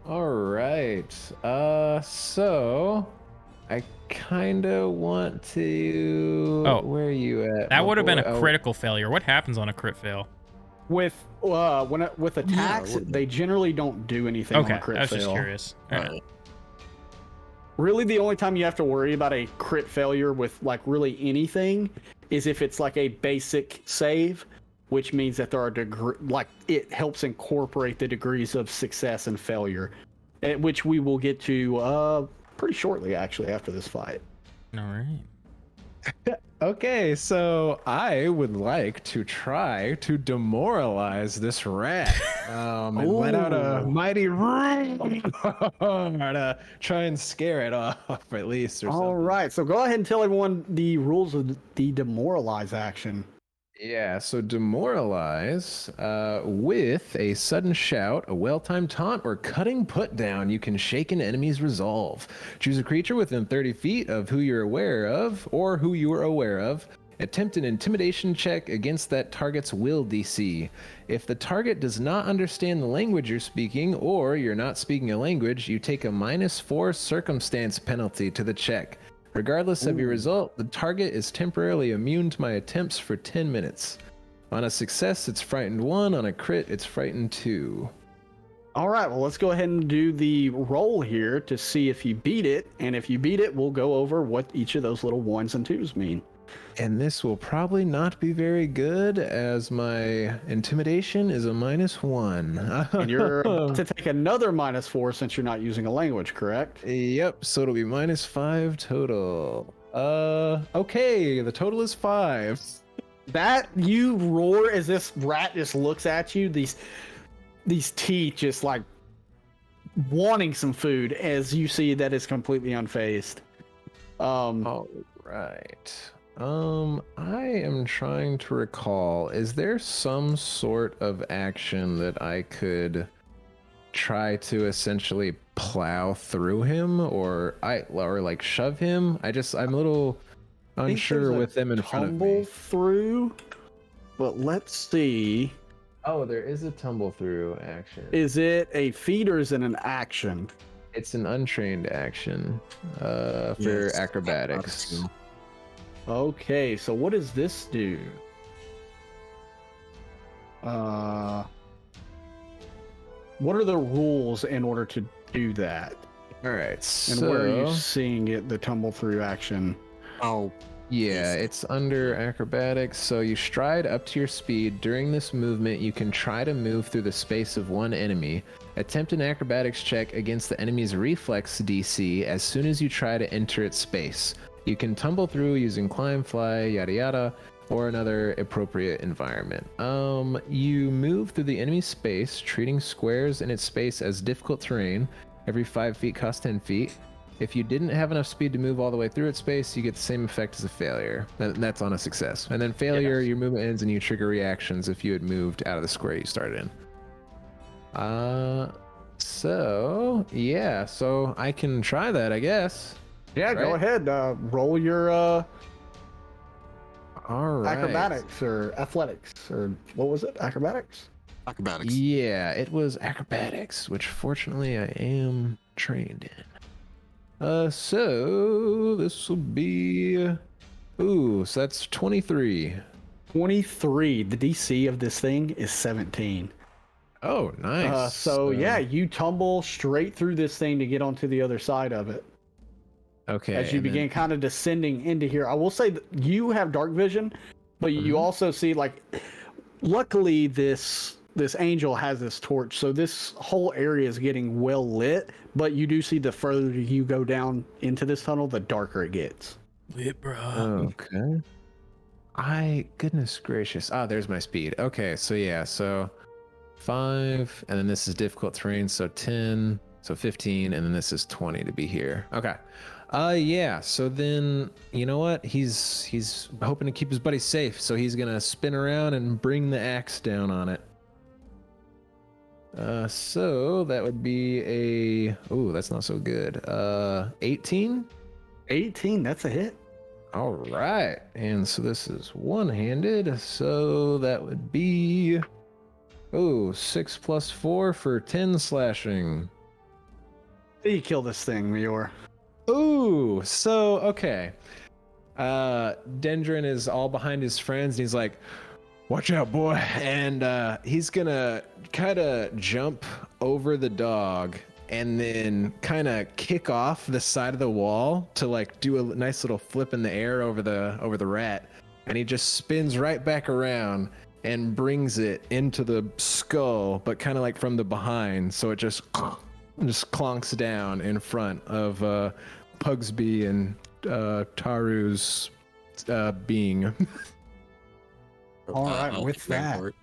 All right. So I kind of want to. Oh, where are you at? That would have been a critical failure. What happens on a crit fail? With attacks, they generally don't do anything on a crit I was fail. just curious. All right. Really, the only time you have to worry about a crit failure with like really anything is if it's like a basic save, which means that there are it helps incorporate the degrees of success and failure, which we will get to pretty shortly, actually, after this fight. All right. Okay, so I would like to try to demoralize this rat and let out a mighty roar to try and scare it off, at least. All right, so go ahead and tell everyone the rules of the demoralize action. Yeah, so demoralize with a sudden shout, a well-timed taunt, or cutting put down. You can shake an enemy's resolve. Choose a creature within 30 feet of who you're aware of or who you are aware of. Attempt an intimidation check against that target's will DC. If the target does not understand the language you're speaking or you're not speaking a language, you take a -4 circumstance penalty to the check. Regardless of your result, the target is temporarily immune to my attempts for 10 minutes. On a success, it's frightened 1. On a crit, it's frightened 2. All right, well, let's go ahead and do the roll here to see if you beat it. And if you beat it, we'll go over what each of those little 1s and 2s mean. And this will probably not be very good, as my intimidation is a -1. And you're about to take another -4 since you're not using a language, correct? Yep, so it'll be -5 total. Okay, the total is 5. That you roar as this rat just looks at you, these teeth just like wanting some food, as you see that is completely unfazed. All right. I am trying to recall, is there some sort of action that I could try to essentially plow through him or like shove him. I'm a little unsure with them in front of me. Tumble through, but let's see. Oh, there is a tumble through action. Is it a feat or is it an action? It's an untrained action for acrobatics. Okay, so what does this do? What are the rules in order to do that? All right, And where are you seeing it, the tumble through action? Oh, yeah, it's under acrobatics. So you stride up to your speed. During this movement, you can try to move through the space of one enemy. Attempt an acrobatics check against the enemy's reflex DC as soon as you try to enter its space. You can tumble through using climb, fly, yada yada, or another appropriate environment. You move through the enemy space, treating squares in its space as difficult terrain. Every 5 feet costs 10 feet. If you didn't have enough speed to move all the way through its space, you get the same effect as a failure. That's on a success. And then failure, your movement ends and you trigger reactions if you had moved out of the square you started in. So I can try that, I guess. Yeah, go Right. ahead. Roll your All right. acrobatics or athletics or what was it? Acrobatics? acrobatics. Yeah, it was acrobatics, which fortunately I am trained in. So this will be, so that's 23. 23. The DC of this thing is 17. Oh, nice. So yeah, you tumble straight through this thing to get onto the other side of it. Okay. As you and begin then- kind of descending into here. I will say that you have dark vision, but you also see, like, luckily this angel has this torch, so this whole area is getting well lit, but you do see the further you go down into this tunnel, the darker it gets. Lit, bro. Okay. Goodness gracious. There's my speed. Okay, so 5, and then this is difficult terrain, so 10, so 15, and then this is 20 to be here. Okay. So then, you know what? He's hoping to keep his buddy safe, so he's gonna spin around and bring the axe down on it. So that would be that's not so good. 18? 18, that's a hit. All right. And so this is one-handed, so that would be 6 + 4 for 10 slashing. You kill this thing, Mior. So okay. Dendron is all behind his friends and he's like, watch out, boy. And he's gonna kind of jump over the dog and then kind of kick off the side of the wall to like do a nice little flip in the air over the rat. And he just spins right back around and brings it into the skull, but kind of like from the behind. So it just clonks down in front of Pugsby and Taru's being. All right, I'll with plan that, for it.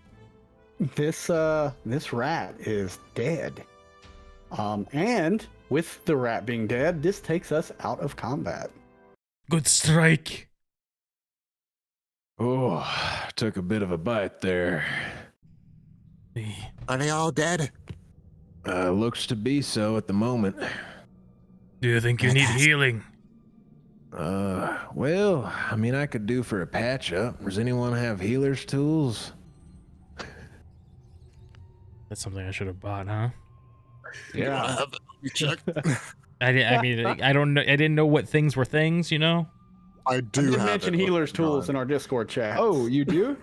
this rat is dead. And with the rat being dead, this takes us out of combat. Good strike. Took a bit of a bite there. Are they all dead? Looks to be so at the moment. Do you think you need healing? Well, I mean, I could do for a patch up. Does anyone have healer's tools? That's something I should have bought, huh? Yeah. You check. I mean, I don't know. I didn't know what things were things, you know? I I do did have mention it. healer's tools in our Discord chat. Oh, you do?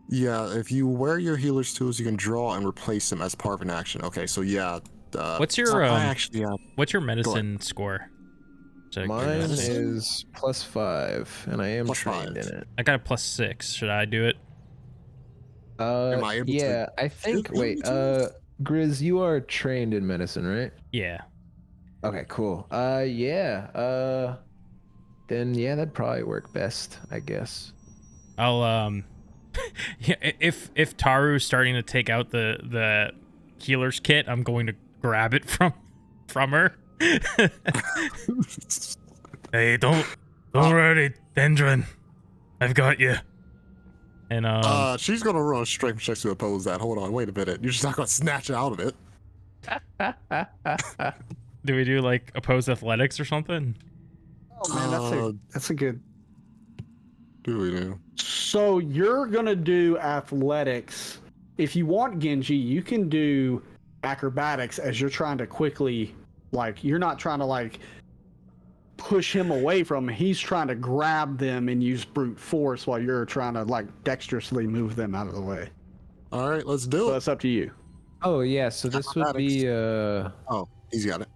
Yeah, if you wear your healer's tools, you can draw and replace them as part of an action. Okay, so yeah. What's your I actually have. What's your medicine score? Check your Mine medicine. is +5, and I am Plus trained 5. in it. I got a +6. Should I do it? Am I able to Yeah, I think. do Wait, tools? Grizz, you are trained in medicine, right? Yeah. Okay, cool. Yeah. Then yeah, that'd probably work best, I guess. I'll yeah, if Taru's starting to take out the healer's kit, I'm going to grab it from her. Hey, don't worry, Dendron. I've got you. And She's gonna run strength checks to oppose that. Hold on, wait a minute. You're just not gonna snatch it out of it. Do we do like opposed athletics or something? Oh man, that's a good. Do we do? So you're gonna do athletics. If you want Genji, you can do acrobatics as you're trying to quickly, like you're not trying to like push him away from him. He's trying to grab them and use brute force while you're trying to like dexterously move them out of the way. All right, let's do So it. that's up to you. Oh yeah, so this would be Oh, he's got it.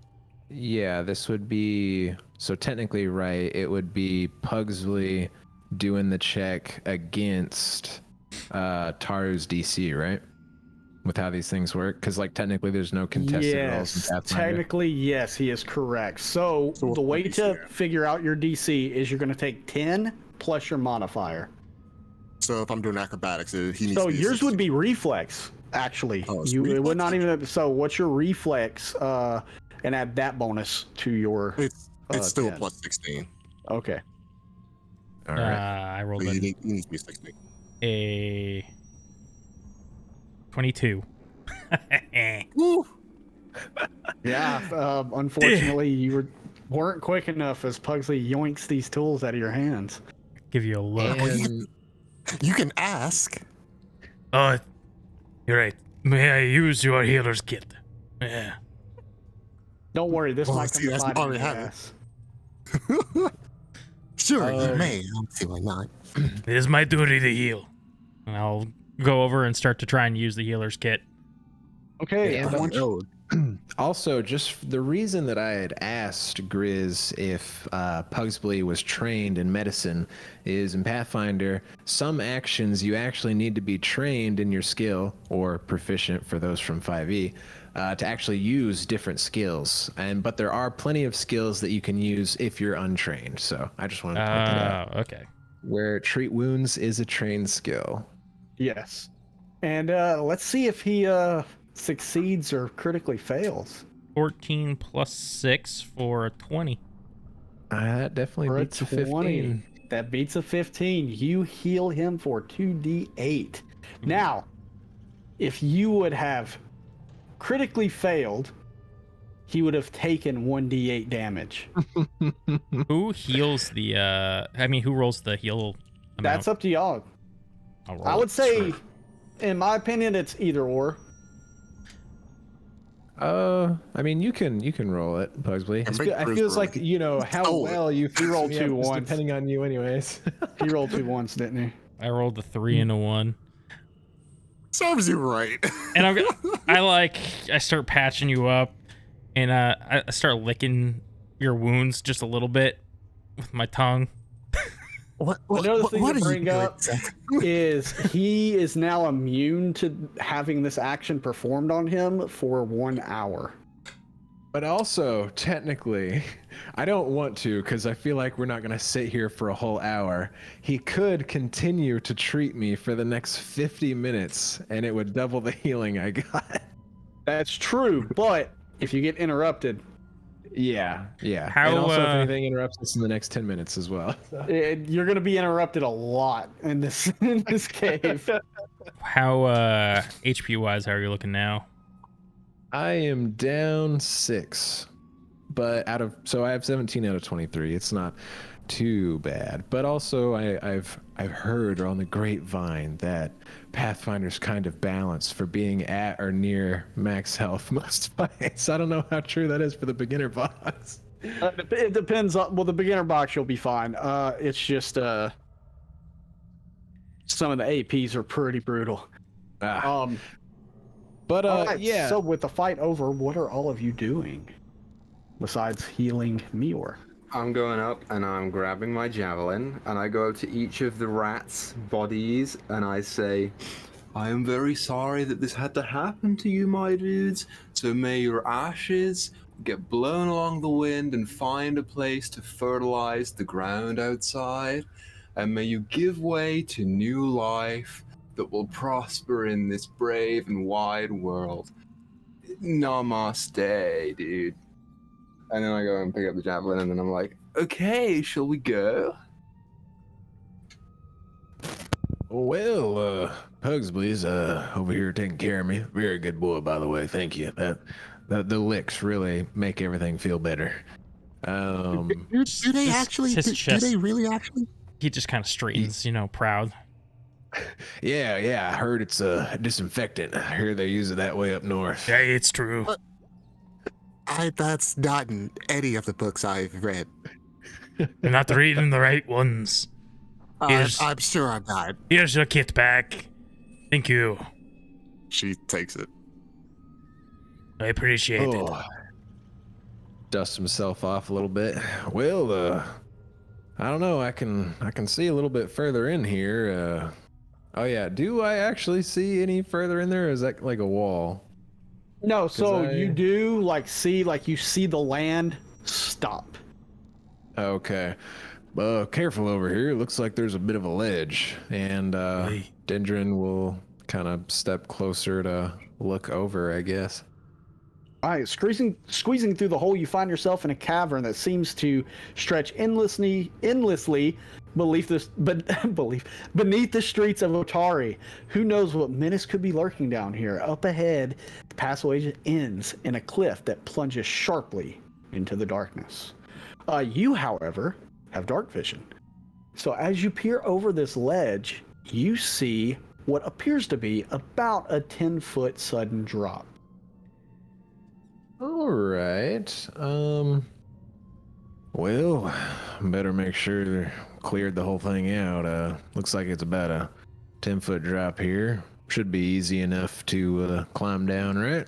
yeah, this would be so technically right, it would be Pugsley doing the check against Taru's DC, right? With how these things work, because like technically there's no contested rolls in Yes, Pathfinder. technically yes, he is correct. So So the way what's to the DC? figure out your DC is you're going to take 10 plus your modifier. So if I'm doing acrobatics, he needs So to be a yours 16. would be reflex, actually. Oh, it's It would reflex? not even. So what's your reflex? And add that bonus to your. It's still 10. a plus 16. Okay. All right. I rolled But he needs to be 16. a 22. Woo! Yeah. Unfortunately, you weren't quick enough as Pugsley yoinks these tools out of your hands. Give you a look. And You can ask. Oh, you're right. May I use your healer's kit? Yeah. Don't worry, this Well, might see, come that's to already your happened. ass. Sure, you may. I'm feeling not. It is my duty to heal. And I'll go over and start to try and use the healer's kit. Okay. Yeah, and once- also, just the reason that I had asked Grizz if Pugsley was trained in medicine is in Pathfinder, some actions you actually need to be trained in your skill or proficient for those from 5e to actually use different skills. But there are plenty of skills that you can use if you're untrained. So I just wanted to point that out. Okay. Where treat wounds is a trained skill. Yes. And let's see if he succeeds or critically fails. 14 plus 6 for a 20. That definitely For a beats a 15. 20. That beats a 15. You heal him for 2d8. Now, if you would have critically failed, he would have taken 1d8 damage. Who heals the who rolls the heal amount? That's up to y'all. I'll roll I it. would say, in my opinion, it's either or. I mean, you can roll it, Pugsley. And It make feels Grizz like, you know, how Oh, well you rolled yeah, 2 it's ones. depending on you anyways. He rolled 2 ones, didn't he? I rolled a 3 and a 1. Serves you right. And I start patching you up, and I start licking your wounds just a little bit with my tongue. Another thing what to are bring you doing up exactly? is he is now immune to having this action performed on him for 1 hour. But also, technically, I don't want to because I feel like we're not going to sit here for a whole hour. He could continue to treat me for the next 50 minutes, and it would double the healing I got. That's true, but if you get interrupted, Yeah. How, and also, if anything interrupts us in the next 10 minutes as well. you're going to be interrupted a lot in this cave. How HP wise, how are you looking now? I am down 6, but I have 17 out of 23. It's not too bad. But also, I've heard on the grapevine that Pathfinder's kind of balanced for being at or near max health most fights. I don't know how true that is for the beginner box. It depends on, well, the beginner box, you'll be fine. It's just some of the APs are pretty brutal. But all right, yeah. So with the fight over, what are all of you doing besides healing Mior? I'm going up and I'm grabbing my javelin and I go up to each of the rats' bodies and I say, I am very sorry that this had to happen to you, my dudes. So may your ashes get blown along the wind and find a place to fertilize the ground outside. And may you give way to new life that will prosper in this brave and wide world. Namaste, dude. And then I go and pick up the javelin, and then I'm like, okay, shall we go? Well, Pugsley's over here taking care of me. Very good boy, by the way. Thank you. the licks really make everything feel better. Do they His- actually? his Do chest. they really actually? He just kind of straightens, proud. Yeah, I heard it's a disinfectant. I hear they use it that way up north. Yeah, it's true. That's not in any of the books I've read. You're not reading the right ones. Here's- I'm sure I'm not. Here's your kit back. Thank you. She takes it. I appreciate it. Oh. Dust himself off a little bit. Well, I don't know. I can see a little bit further in here. Oh yeah. Do I actually see any further in there? Or is that like a wall? No, so I- you do you see the land stop. Okay. Careful over here. Looks like there's a bit of a ledge, and Hey. Dendron will kind of step closer to look over, I guess. All right, squeezing through the hole, you find yourself in a cavern that seems to stretch endlessly beneath the streets of Otari. Who knows what menace could be lurking down here? Up ahead, the passageway ends in a cliff that plunges sharply into the darkness. You, however, have dark vision. So as you peer over this ledge, you see what appears to be about a 10-foot sudden drop. All right. Well, better make sure they cleared the whole thing out. Looks like it's about a 10-foot drop here. Should be easy enough to climb down, right?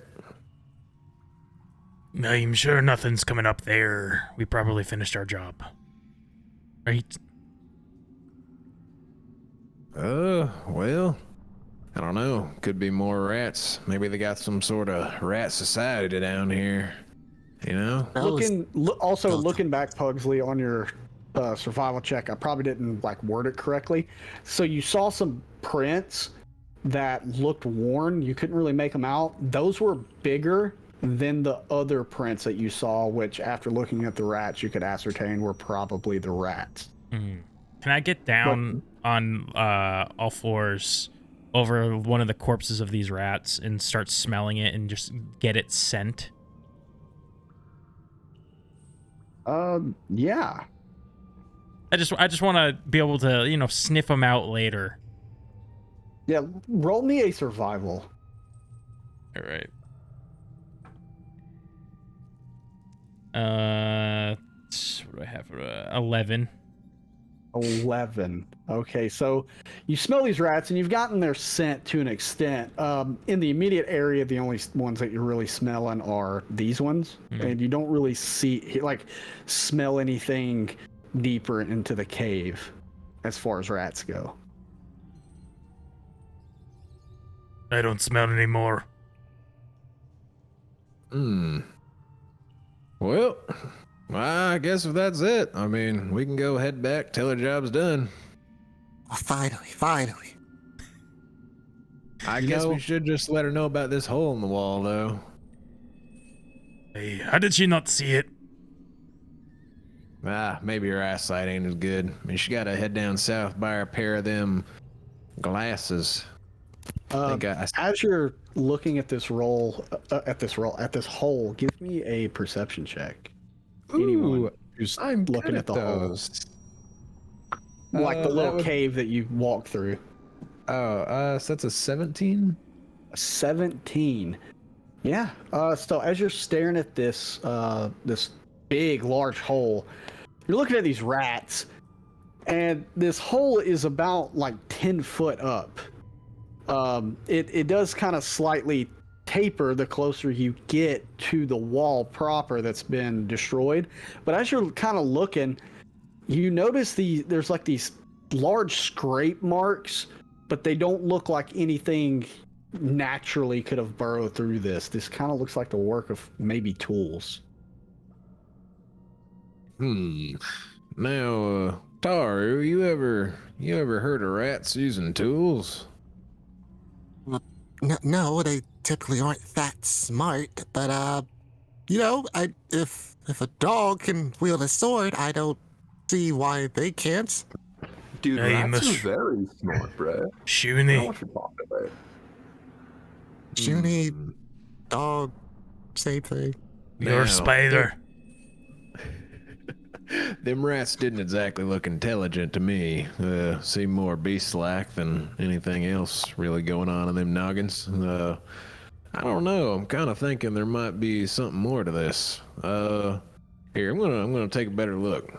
I'm sure nothing's coming up there. We probably finished our job. Right? Well, I don't know. Could be more rats. Maybe they got some sort of rat society down here. You know? That was- Looking back, Pugsley, on your survival check, I probably didn't word it correctly. So you saw some prints that looked worn. You couldn't really make them out. Those were bigger than the other prints that you saw, which after looking at the rats, you could ascertain were probably the rats. Can I get down on all fours over one of the corpses of these rats and start smelling it and just get it scent? Yeah. I just want to be able to, sniff them out later. Yeah, roll me a survival. All right. What do I have? 11. 11. Okay, so you smell these rats and you've gotten their scent to an extent. In the immediate area, the only ones that you're really smelling are these ones, and you don't really smell anything deeper into the cave as far as rats go. I don't smell anymore. Well, I guess if that's it, I mean, we can go head back, tell our job's done. Oh, finally. I guess we should just let her know about this hole in the wall, though. Hey, how did she not see it? Maybe her eyesight ain't as good. I mean, she gotta head down south, buy her a pair of them glasses. As you're looking at this hole, give me a perception check. Anyone who's I'm looking good at the hole, those. like the little that would- cave that you walk through. So that's a 17? 17. Yeah. So as you're staring at this this big, large hole, you're looking at these rats, and this hole is about 10 foot up. It does kind of slightly taper the closer you get to the wall proper that's been destroyed. But as you're kind of looking, you notice there's these large scrape marks, but they don't look like anything naturally could have burrowed through this. This kind of looks like the work of maybe tools. Now, Taru, you ever heard of rats using tools? No, they typically aren't that smart, but if a dog can wield a sword, I don't see why they can't. Dude, Yeah, you rats must- are very smart, bro. I don't know Shuni. what you're talking about. Judy, dog, Same thing. You're a Now, spider. Them rats didn't exactly look intelligent to me. Seem more beast-like than anything else really going on in them noggins. I don't know. I'm kind of thinking there might be something more to this. Here, I'm gonna take a better look.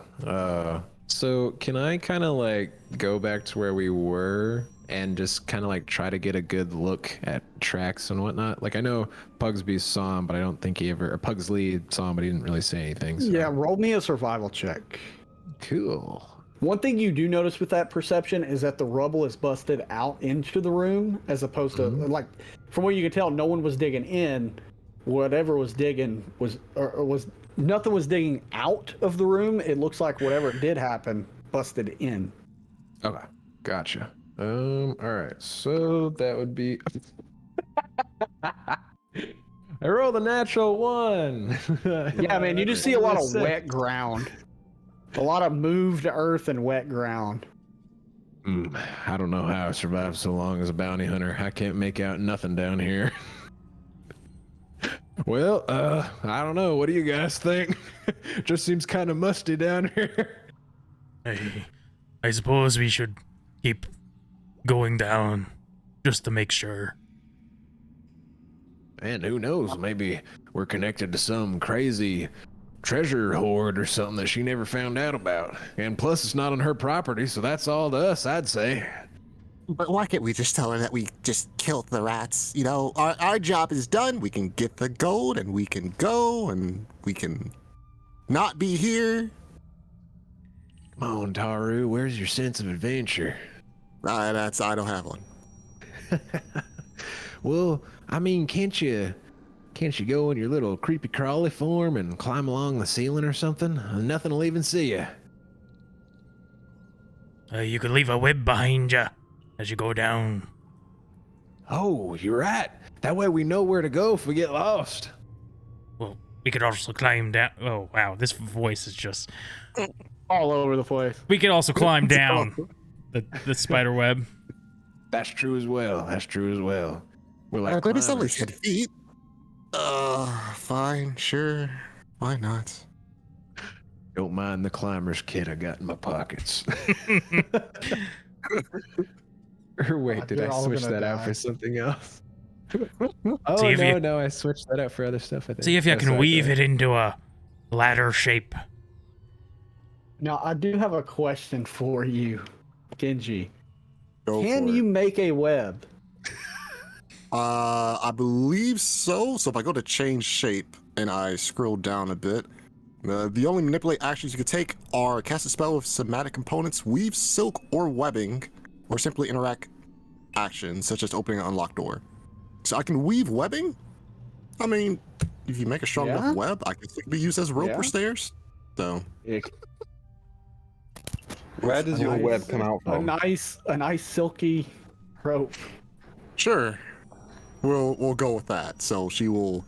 So can I kind of like go back to where we were and just kind of like try to get a good look at tracks and whatnot? Like I know Pugsby saw him, but I don't think he ever, or Pugsley saw him, but he didn't really say anything. So. Yeah, roll me a survival check. Cool. One thing you do notice with that perception is that the rubble is busted out into the room, as opposed to like, from what you can tell, no one was digging in. Whatever was digging was nothing was digging out of the room. It looks like whatever did happen busted in. Okay, gotcha. All right, so that would be. I rolled a natural 1. Yeah, man, you just see a lot of wet ground, a lot of moved earth and wet ground. I don't know how I survived so long as a bounty hunter. I can't make out nothing down here. Well, I don't know. What do you guys think? Just seems kind of musty down here. I suppose we should keep going down just to make sure. And who knows? Maybe we're connected to some crazy treasure hoard or something that she never found out about. And plus, it's not on her property, so that's all to us, I'd say. But why can't we just tell her that we just killed the rats? You know, our job is done. We can get the gold and we can go and we can not be here. Come on, Taru, where's your sense of adventure? I don't have one. Well, I mean, can't you go in your little creepy crawly form and climb along the ceiling or something? Nothing will even see you. You could leave a web behind you as you go down. Oh, you're right. That way we know where to go if we get lost. Well, we could also climb down. Oh, wow, this voice is just All over the place. We could also climb down the spider web. That's true as well. We're like But it's only climbers. 10 feet. Fine, sure. Why not? Don't mind the climber's kit I got in my pockets. Or wait, did They're I all switch gonna that out die. for something else? Oh, See if you- no, I switched that out for other stuff, I think. See if you That's can like weave that. it into a ladder shape. Now, I do have a question for you, Genji. Go Can for you it. make a web? I believe so. So if I go to change shape and I scroll down a bit, the only manipulate actions you can take are cast a spell with somatic components, weave silk or webbing, or simply interact actions such as opening an unlocked door. So I can weave webbing? I mean, if you make a strong Yeah. enough web, I guess it can be used as rope Yeah. or stairs. So Where does your Nice. web come out A from? nice silky rope. sure, we'll go with that. So she will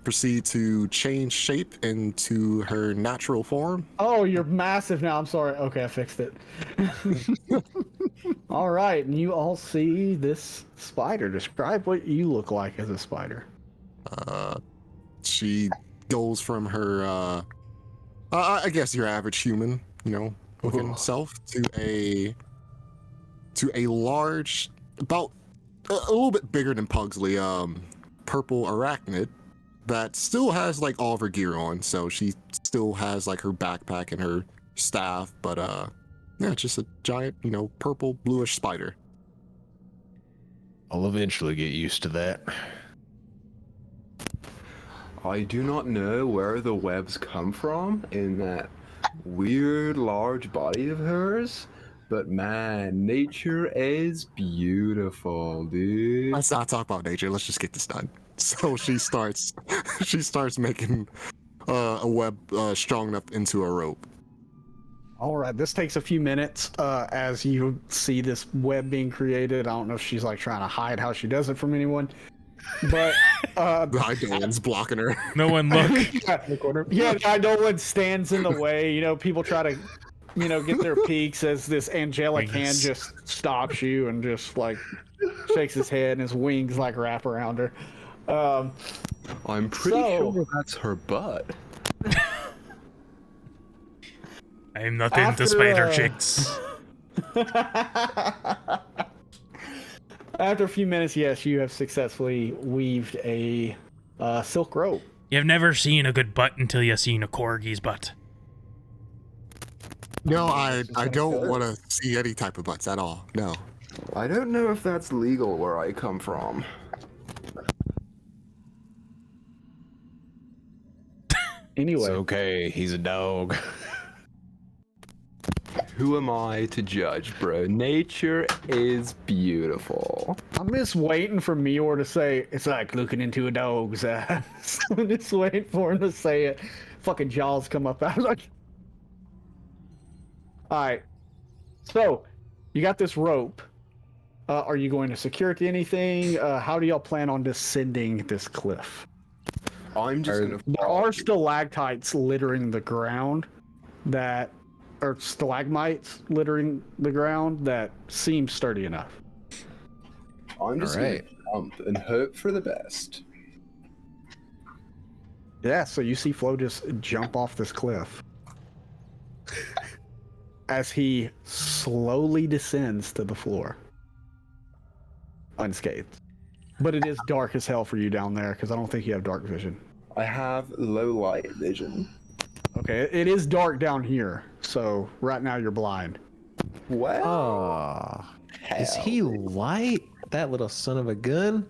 proceed to change shape into her natural form. Oh, you're massive now. I'm sorry. Okay, I fixed it. All right, and you all see this spider. Describe what you look like as a spider. She goes from her, I guess your average human, looking self to a large, about a little bit bigger than Pugsley, purple arachnid that still has like all of her gear on. So she still has like her backpack and her staff, but yeah, it's just a giant, purple bluish spider. I'll eventually get used to that. I do not know where the webs come from in that weird large body of hers, but man, nature is beautiful, dude. Let's not talk about nature. Let's just get this done. So she starts making a web strong enough into a rope. All right, this takes a few minutes as you see this web being created. I don't know if she's like trying to hide how she does it from anyone, but The Idolan's blocking her. No one look. no one stands in the way. People try to, get their peeks as this angelic hand just stops you and just like shakes his head and his wings like wrap around her. I'm pretty So- sure that's her butt. I'm not into After, spider chicks. After a few minutes, yes, you have successfully weaved a silk rope. You've never seen a good butt until you've seen a corgi's butt. No, I don't want to see any type of butts at all. No. I don't know if that's legal where I come from. Anyway, It's okay. He's a dog. Who am I to judge, bro? Nature is beautiful. I'm just waiting for Mior to say, it's like looking into a dog's ass. I'm just waiting for him to say it. Fucking jaws come up out. Like... Alright. So, you got this rope. Are you going to secure it to anything? How do y'all plan on descending this cliff? I'm just gonna. There are stalactites littering the ground that... or stalagmites littering the ground that seem sturdy enough. I'm just Alright. gonna jump and hope for the best. Yeah, so you see Flo just jump off this cliff. As he slowly descends to the floor. Unscathed. But it is dark as hell for you down there, because I don't think you have dark vision. I have low light vision. Okay, it is dark down here, so right now you're blind. Well, Aw. Is he light? That little son of a gun?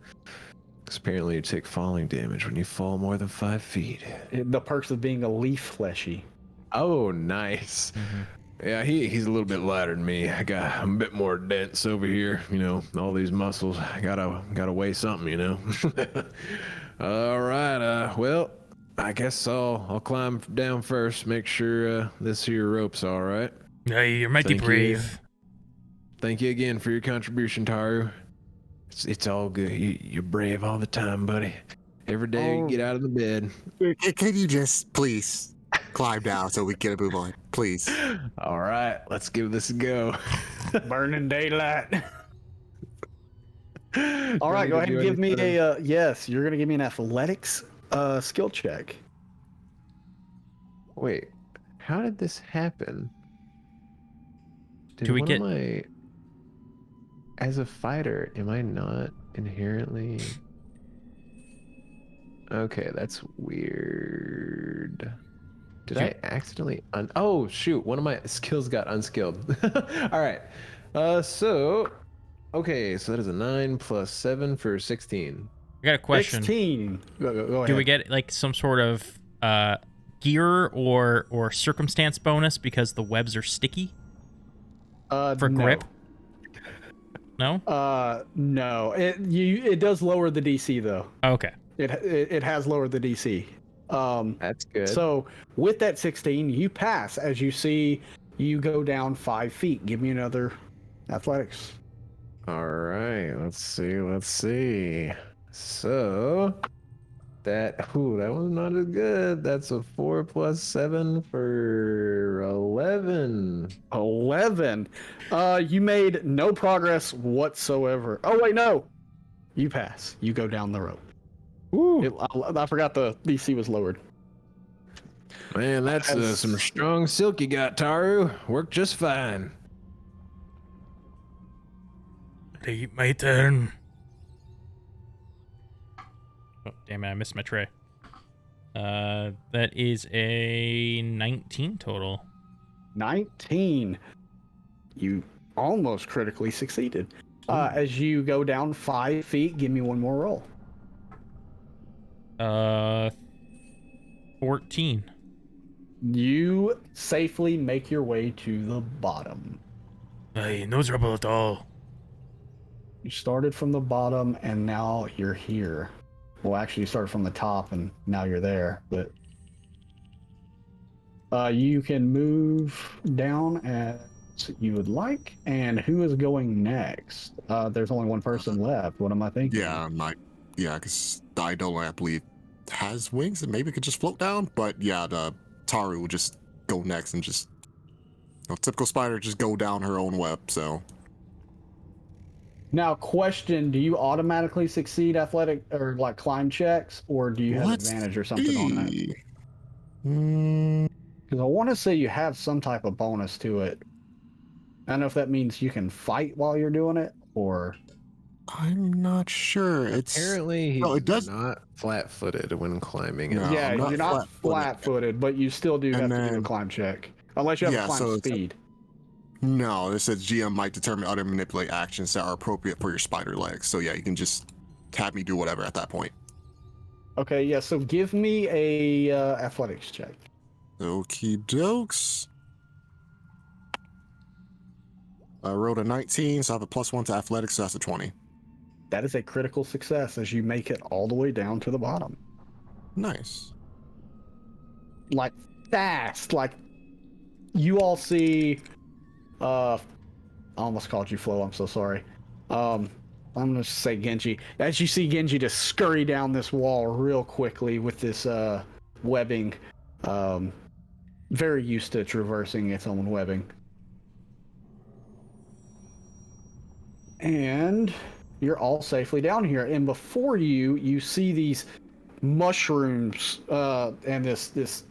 'Cause apparently you take falling damage when you fall more than 5 feet. The perks of being a leaf fleshy. Oh, nice. Yeah, he's a little bit lighter than me. I'm a bit more dense over here. You know, all these muscles. I gotta weigh something. You know. All right. Well, I guess I'll climb down first. Make sure this here rope's all right. Hey, you're mighty Thank brave. Thank you again for your contribution, Taru. It's all good. You're brave all the time, buddy. Every day you get out of the bed. Can you just please climb down so we can get a move on, please? All right, let's give this a go. Burning daylight. All right, go ahead and give me a yes. You're gonna give me an athletics skill check. Wait, how did this happen? Do we one get- of my... As a fighter, am I not inherently... Okay, that's weird. Did I accidentally Oh, shoot, one of my skills got unskilled. All right. Okay, so that is a 9 plus 7 for 16. I got a question. 16. Go ahead. Do we get like some sort of gear or circumstance bonus because the webs are sticky for no. grip? No. No. It does lower the DC though. Okay. It has lowered the DC. That's good. So with that 16, you pass. As you see, you go down 5 feet. Give me another athletics. All right, let's see. So that was not as good. That's a 4 plus 7 for 11. 11. You made no progress whatsoever. Oh wait, no. You pass. You go down the rope. Ooh. I forgot the DC was lowered. Man, that's some strong silk you got, Taru. Worked just fine. Hey, my turn. Oh, damn it! I missed my tray. That is a 19 total. 19. You almost critically succeeded. As you go down 5 feet, give me one more roll. 14. You safely make your way to the bottom. Hey, no trouble at all. You started from the bottom and now you're here. Well, actually, you started from the top and now you're there, but you can move down as you would like. And who is going next? There's only one person left. What am I thinking? Because Daigle, I believe, has wings and maybe could just float down. But yeah, the Taru will just go next and just, typical spider, just go down her own web. So Now, question: do you automatically succeed athletic or like climb checks, or do you have Let's advantage or something on that? see. Mm, Because I want to say you have some type of bonus to it. I don't know if that means you can fight while you're doing it, or I'm not sure. It's Apparently, he's no, it does. not flat-footed when climbing. No, yeah, I'm not you're not flat-footed. flat-footed, but you still do And have to do a then- climb check, unless you have Yeah, a climb so it's- speed. No, it says GM might determine other manipulate actions that are appropriate for your spider legs. So yeah, you can just have me do whatever at that point. Okay, yeah. So give me a athletics check. Okie dokes. I rolled a 19, so I have a +1 to athletics, so that's a 20. That is a critical success as you make it all the way down to the bottom. Nice. Like fast, like you all see. I almost called you Flo. I'm so sorry. I'm gonna say Genji. As you see Genji just scurry down this wall real quickly with this webbing. Very used to traversing its own webbing. And you're all safely down here. And before you, you see these mushrooms, and this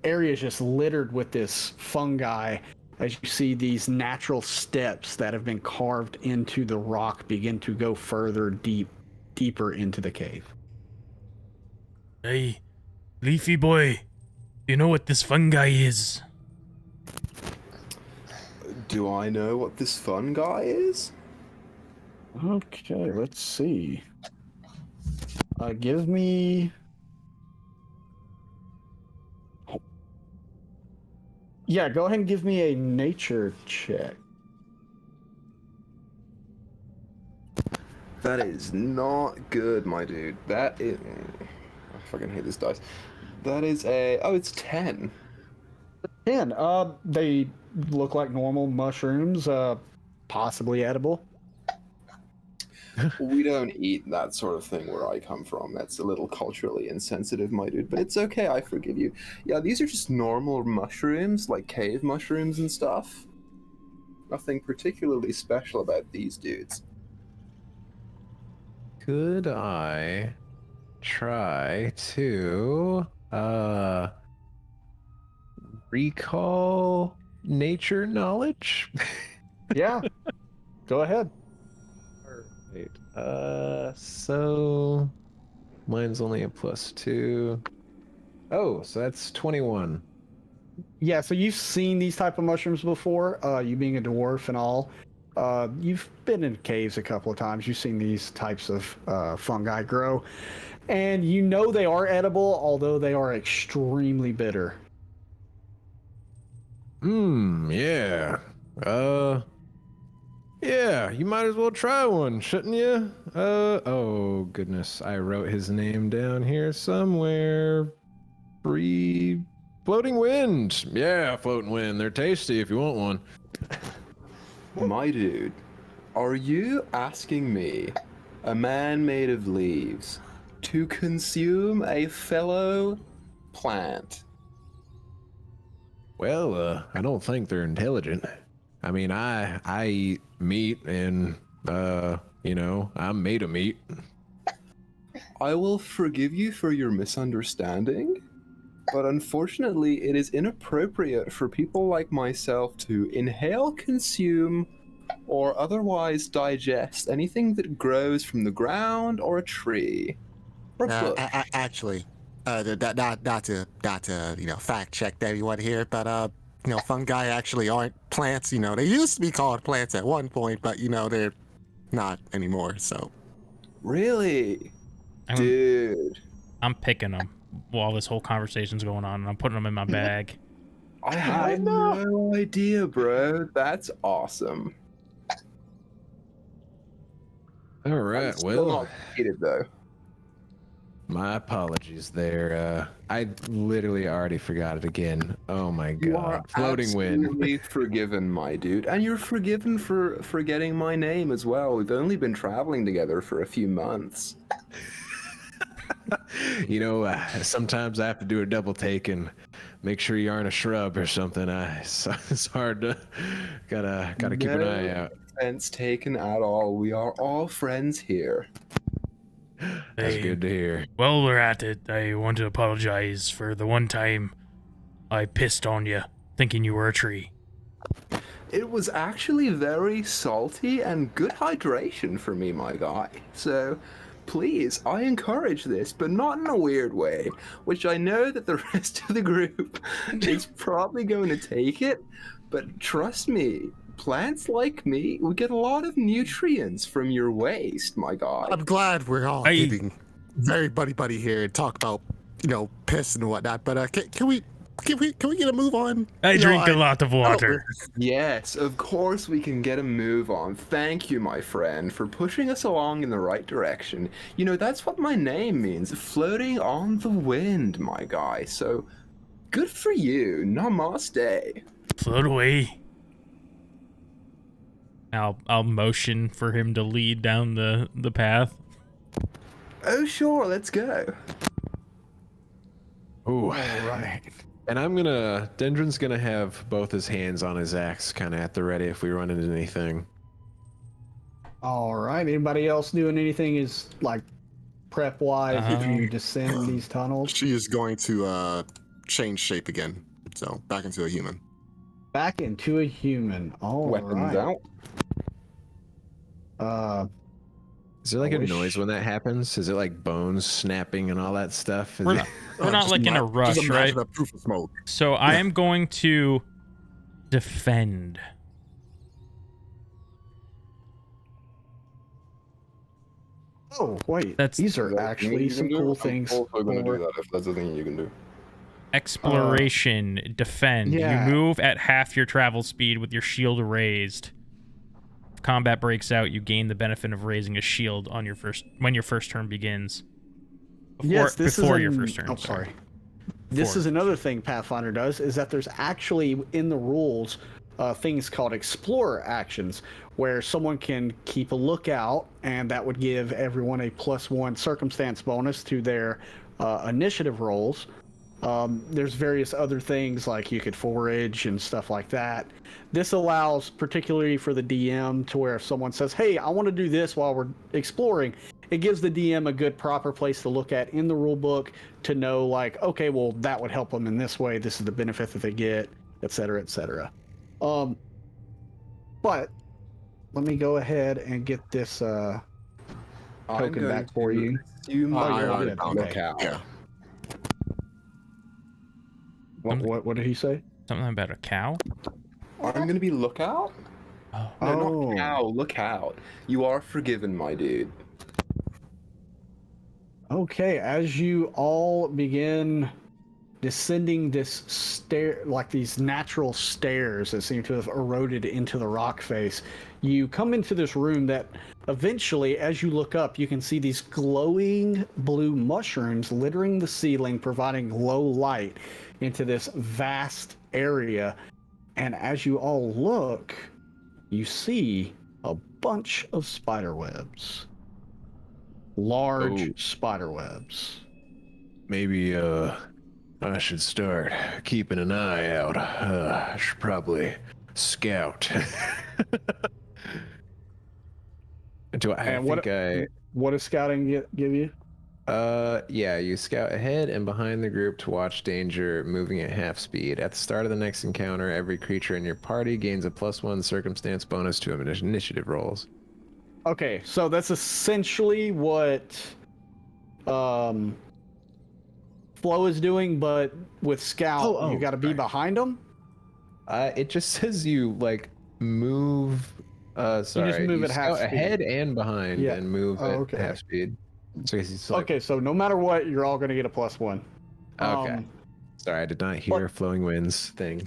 area is just littered with this fungi. As you see these natural steps that have been carved into the rock begin to go further deeper into the cave. Hey, Leafy boy, you know what this fungi is? Do I know what this fun guy is? Okay, let's see. Give me. Yeah, go ahead and give me a nature check. That is not good, my dude. That is. I fucking hate this dice. That is a. Oh, it's 10. 10. They look like normal mushrooms, possibly edible. We don't eat that sort of thing where I come from. That's a little culturally insensitive, my dude. But it's okay, I forgive you. Yeah, these are just normal mushrooms, like cave mushrooms and stuff. Nothing particularly special about these dudes. Could I try to recall nature knowledge? Yeah, go ahead. Right. So mine's only a +2. Oh, so that's 21. Yeah, so you've seen these type of mushrooms before, you being a dwarf and all. You've been in caves a couple of times. You've seen these types of fungi grow. And you know they are edible, although they are extremely bitter. Yeah. Yeah, you might as well try one, shouldn't you? Oh goodness, I wrote his name down here somewhere. Floating wind. Yeah, floating wind. They're tasty if you want one. My dude, are you asking me, a man made of leaves, to consume a fellow plant? Well, I don't think they're intelligent. I mean, I eat meat and, I'm made of meat. I will forgive you for your misunderstanding, but unfortunately it is inappropriate for people like myself to inhale, consume, or otherwise digest anything that grows from the ground or a tree. Or bush. Actually, not to fact check everyone here, but fungi actually aren't plants. They used to be called plants at one point, but they're not anymore. So Really? Dude. I'm picking them while this whole conversation's going on, and I'm putting them in my bag. I had no idea, bro. That's awesome. All right, I'm still well, not hated though. my apologies there. I literally already forgot it again. Oh my You are god. Floating wind. absolutely forgiven, my dude. And you're forgiven for forgetting my name as well. We've only been traveling together for a few months. Sometimes I have to do a double take and make sure you aren't a shrub or something. It's hard to gotta keep an eye out. offense taken at all. We are all friends here. That's Hey, good to hear. While we're at it, I want to apologize for the one time I pissed on you, thinking you were a tree. It was actually very salty and good hydration for me, my guy. So, please, I encourage this, but not in a weird way, which I know that the rest of the group is probably going to take it, but trust me, plants like me, we get a lot of nutrients from your waste, my guy. I'm glad we're all I- getting very buddy here and talk about, piss and whatnot. But can we get a move on? I drink a lot of water. Yes, of course we can get a move on. Thank you, my friend, for pushing us along in the right direction. That's what my name means, floating on the wind, my guy. So, good for you. Namaste. Float away. I'll motion for him to lead down the path. Oh, sure, let's go. Ooh. All right. And Dendron's gonna have both his hands on his axe kind of at the ready if we run into anything. All right. Anybody else doing anything is like prep wise if you descend these tunnels? She is going to change shape again, so back into a human. Back into a human. All Weapons right. out. Is there like a wish- noise when that happens? Is it like bones snapping and all that stuff? Is We're it- not Just like in a just rush, right? imagine a proof of smoke. So I am going to defend. Oh, wait. That's- These are actually some cool things. I'm also going to for- do that if that's the thing you can do. Exploration, defend. yeah. You move at half your travel speed with your shield raised. If combat breaks out, you gain the benefit of raising a shield on when your first turn begins. Before your first turn. Oh, sorry. This is another thing Pathfinder does, is that there's actually in the rules things called explorer actions, where someone can keep a lookout, and that would give everyone a +1 circumstance bonus to their initiative rolls. There's various other things like you could forage and stuff like that. This allows, particularly for the DM, to where if someone says, hey, I want to do this while we're exploring, it gives the DM a good proper place to look at in the rule book to know, like, okay, well, that would help them in this way. This is the benefit that they get, et cetera, et cetera. But let me go ahead and get this token back for you. You Oh, might you're want good. to Okay. look out. Yeah. What did he say? Something about a cow? I'm going to be lookout? Oh. No, Oh. not cow. Look out. You are forgiven, my dude. Okay, as you all begin descending this stair, like these natural stairs that seem to have eroded into the rock face, you come into this room that eventually, as you look up, you can see these glowing blue mushrooms littering the ceiling, providing low light into this vast area. And as you all look, you see a bunch of spider webs. Large spider webs. Maybe I should start keeping an eye out. I should probably scout. What does scouting give you? Yeah, you scout ahead and behind the group to watch danger, moving at half speed. At the start of the next encounter, every creature in your party gains a +1 circumstance bonus to initiative rolls. Okay, so that's essentially what Flo is doing, but with scout, you got to be behind them. It just says you like move. Sorry, move at half scout ahead speed. and behind, Yeah. and move Oh, at okay. half speed. So it's like, Okay, so no matter what, you're all going to get a +1. Okay. Sorry, I did not hear Flowing Winds thing.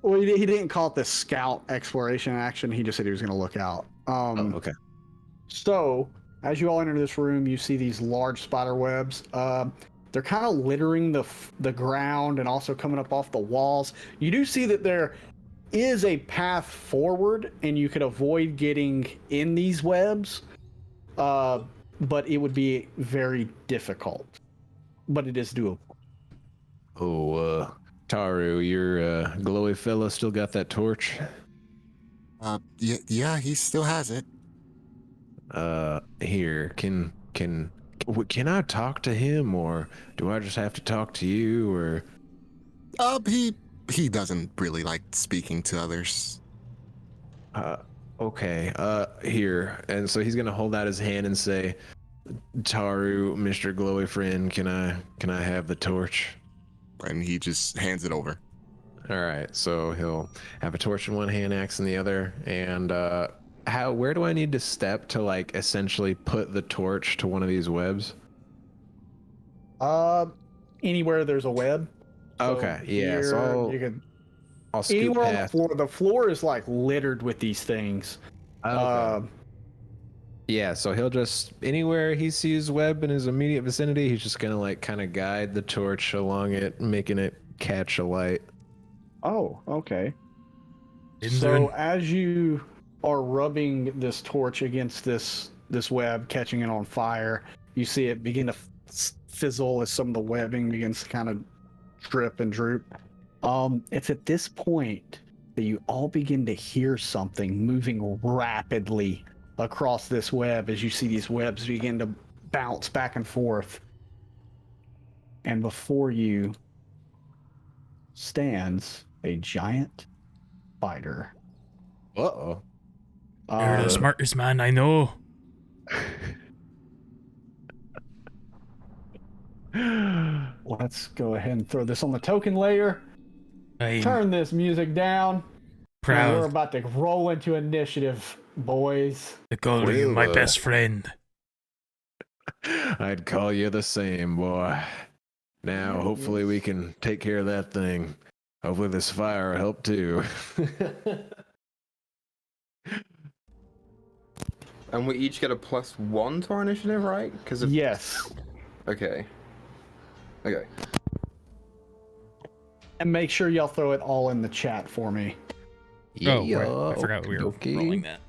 Well, he didn't call it the scout exploration action. He just said he was going to look out. Okay. So, as you all enter this room, you see these large spider webs. They're kind of littering the ground and also coming up off the walls. You do see that there is a path forward, and you could avoid getting in these webs, but it would be very difficult. But it is doable. Oh, Taru, your glowy fella still got that torch? Yeah, he still has it. Here, can I talk to him, or do I just have to talk to you, or? He doesn't really like speaking to others. Okay. Here, and so he's gonna hold out his hand and say, "Taru, Mr. Glowy friend, can I have the torch?" And he just hands it over. All right. So he'll have a torch in one hand, axe in the other, and where do I need to step to like essentially put the torch to one of these webs? Anywhere there's a web. So Okay. Yeah. So I'll scoot anywhere on the past. floor. The floor is like littered with these things. Okay. Yeah, so he'll just anywhere he sees web in his immediate vicinity, he's just gonna like kind of guide the torch along it, making it catch a light. Oh, okay. Didn't So do as you are rubbing this torch against this web, catching it on fire, you see it begin to fizzle as some of the webbing begins to kind of drip and droop. It's at this point that you all begin to hear something moving rapidly across this web as you see these webs begin to bounce back and forth. And before you stands a giant spider. Uh-oh. You're the smartest man I know. Let's go ahead and throw this on the token layer. I'm Turn this music down. And we're proud about to roll into initiative, boys. to call you my best friend. I'd call you the same, boy. Now, hopefully we can take care of that thing. Hopefully this fire will help too. And we each get a +1 to our initiative, right? Because Yes. Okay. Okay. And make sure y'all throw it all in the chat for me. Oh, right. I forgot we were rolling that.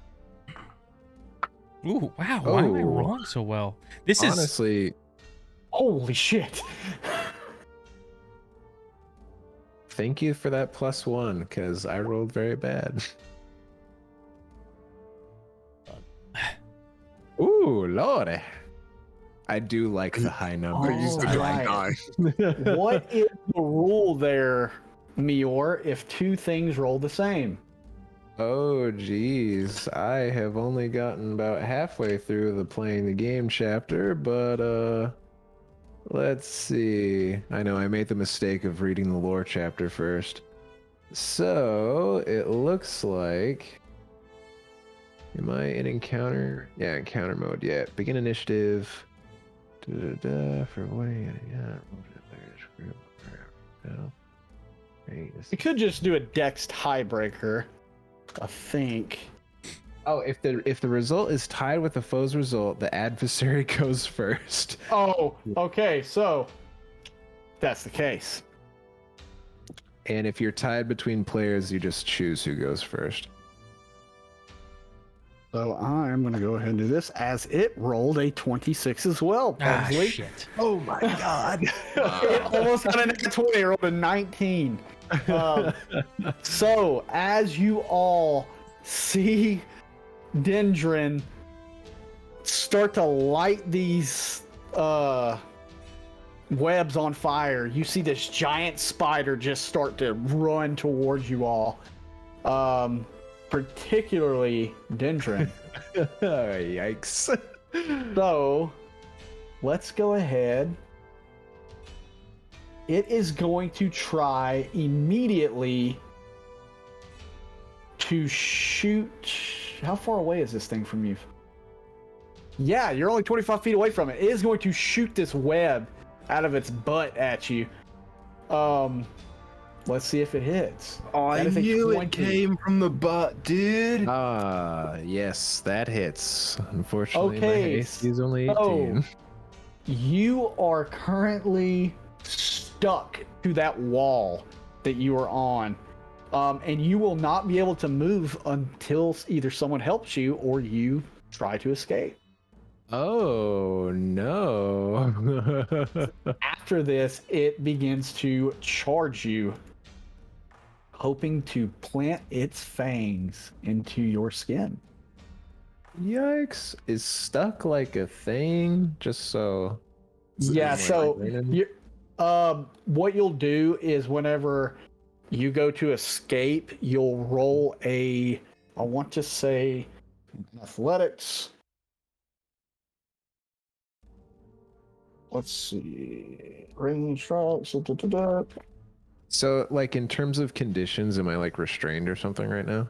Ooh, wow. Why am I Oh. rolling so well? This is Honestly, Holy shit. thank you for that +1, because I rolled very bad. Ooh, lordy. I do like the high numbers. Oh, I right. like What is the rule there, Mior, if two things roll the same? Oh, geez. I have only gotten about halfway through the playing the game chapter, but, let's see. I know I made the mistake of reading the lore chapter first. So, it looks like... Am I in encounter? Yeah, encounter mode. Yeah, begin initiative. For what? You could just do a dex tiebreaker, I think. Oh, if the result is tied with the foe's result, the adversary goes first. Oh, okay, so that's the case. And if you're tied between players, you just choose who goes first. So I'm going to go ahead and do this as it rolled a 26 as well. Pugsley. shit. Oh my god. It almost got a 20. It rolled a 19. So as you all see Dendron start to light these webs on fire, you see this giant spider just start to run towards you all. Particularly Dendron. Yikes. So, let's go ahead. It is going to try immediately to shoot. How far away is this thing from you? Yeah, you're only 25 feet away from it. It is going to shoot this web out of its butt at you. Let's see if it hits. I That is a knew 20. it came from the butt, dude. Yes, that hits. Unfortunately, my Okay, AC is only 18. so you are currently stuck to that wall that you are on. And you will not be able to move until either someone helps you or you try to escape. Oh, no. After this, it begins to charge you. hoping to plant its fangs into your skin. Yikes! Is stuck like a thing? Just so. Yeah, like so raining? what you'll do is whenever you go to escape, you'll roll I want to say, athletics. Let's see. Range strikes. So, like, in terms of conditions, am I like restrained or something right now?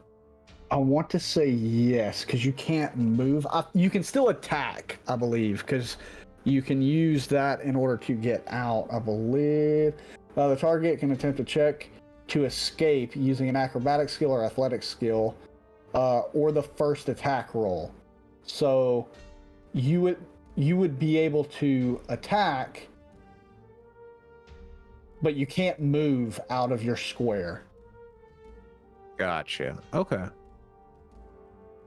I want to say yes, because you can't move. You can still attack, I believe, because you can use that in order to get out, I believe. The target can attempt a check to escape using an acrobatic skill or athletic skill, or the first attack roll. So you would be able to attack, but you can't move out of your square. Gotcha. Okay.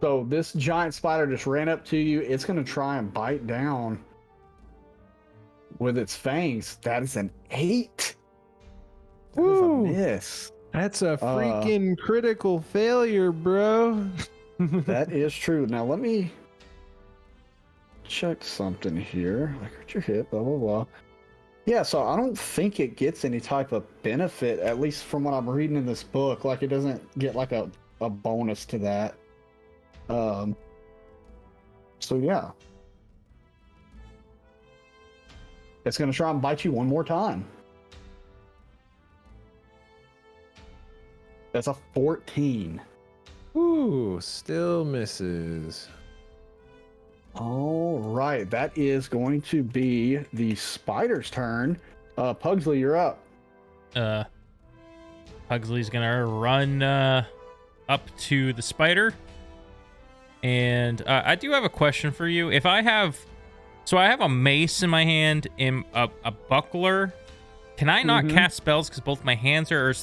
So this giant spider just ran up to you. It's going to try and bite down with its fangs. That is an 8. That is a Woo! miss. That's a freaking critical failure, bro. That is true. Now let me check something here. Like, hurt your hip, blah, blah, blah. Yeah, so I don't think it gets any type of benefit, at least from what I'm reading in this book. Like, it doesn't get like a bonus to that. So yeah. It's going to try and bite you one more time. That's a 14. Ooh, still misses. All right, that is going to be the spider's turn. Pugsley, you're up. Pugsley's gonna run up to the spider. And I do have a question for you. If I have a mace in my hand and a buckler, can I not cast spells because both my hands are, or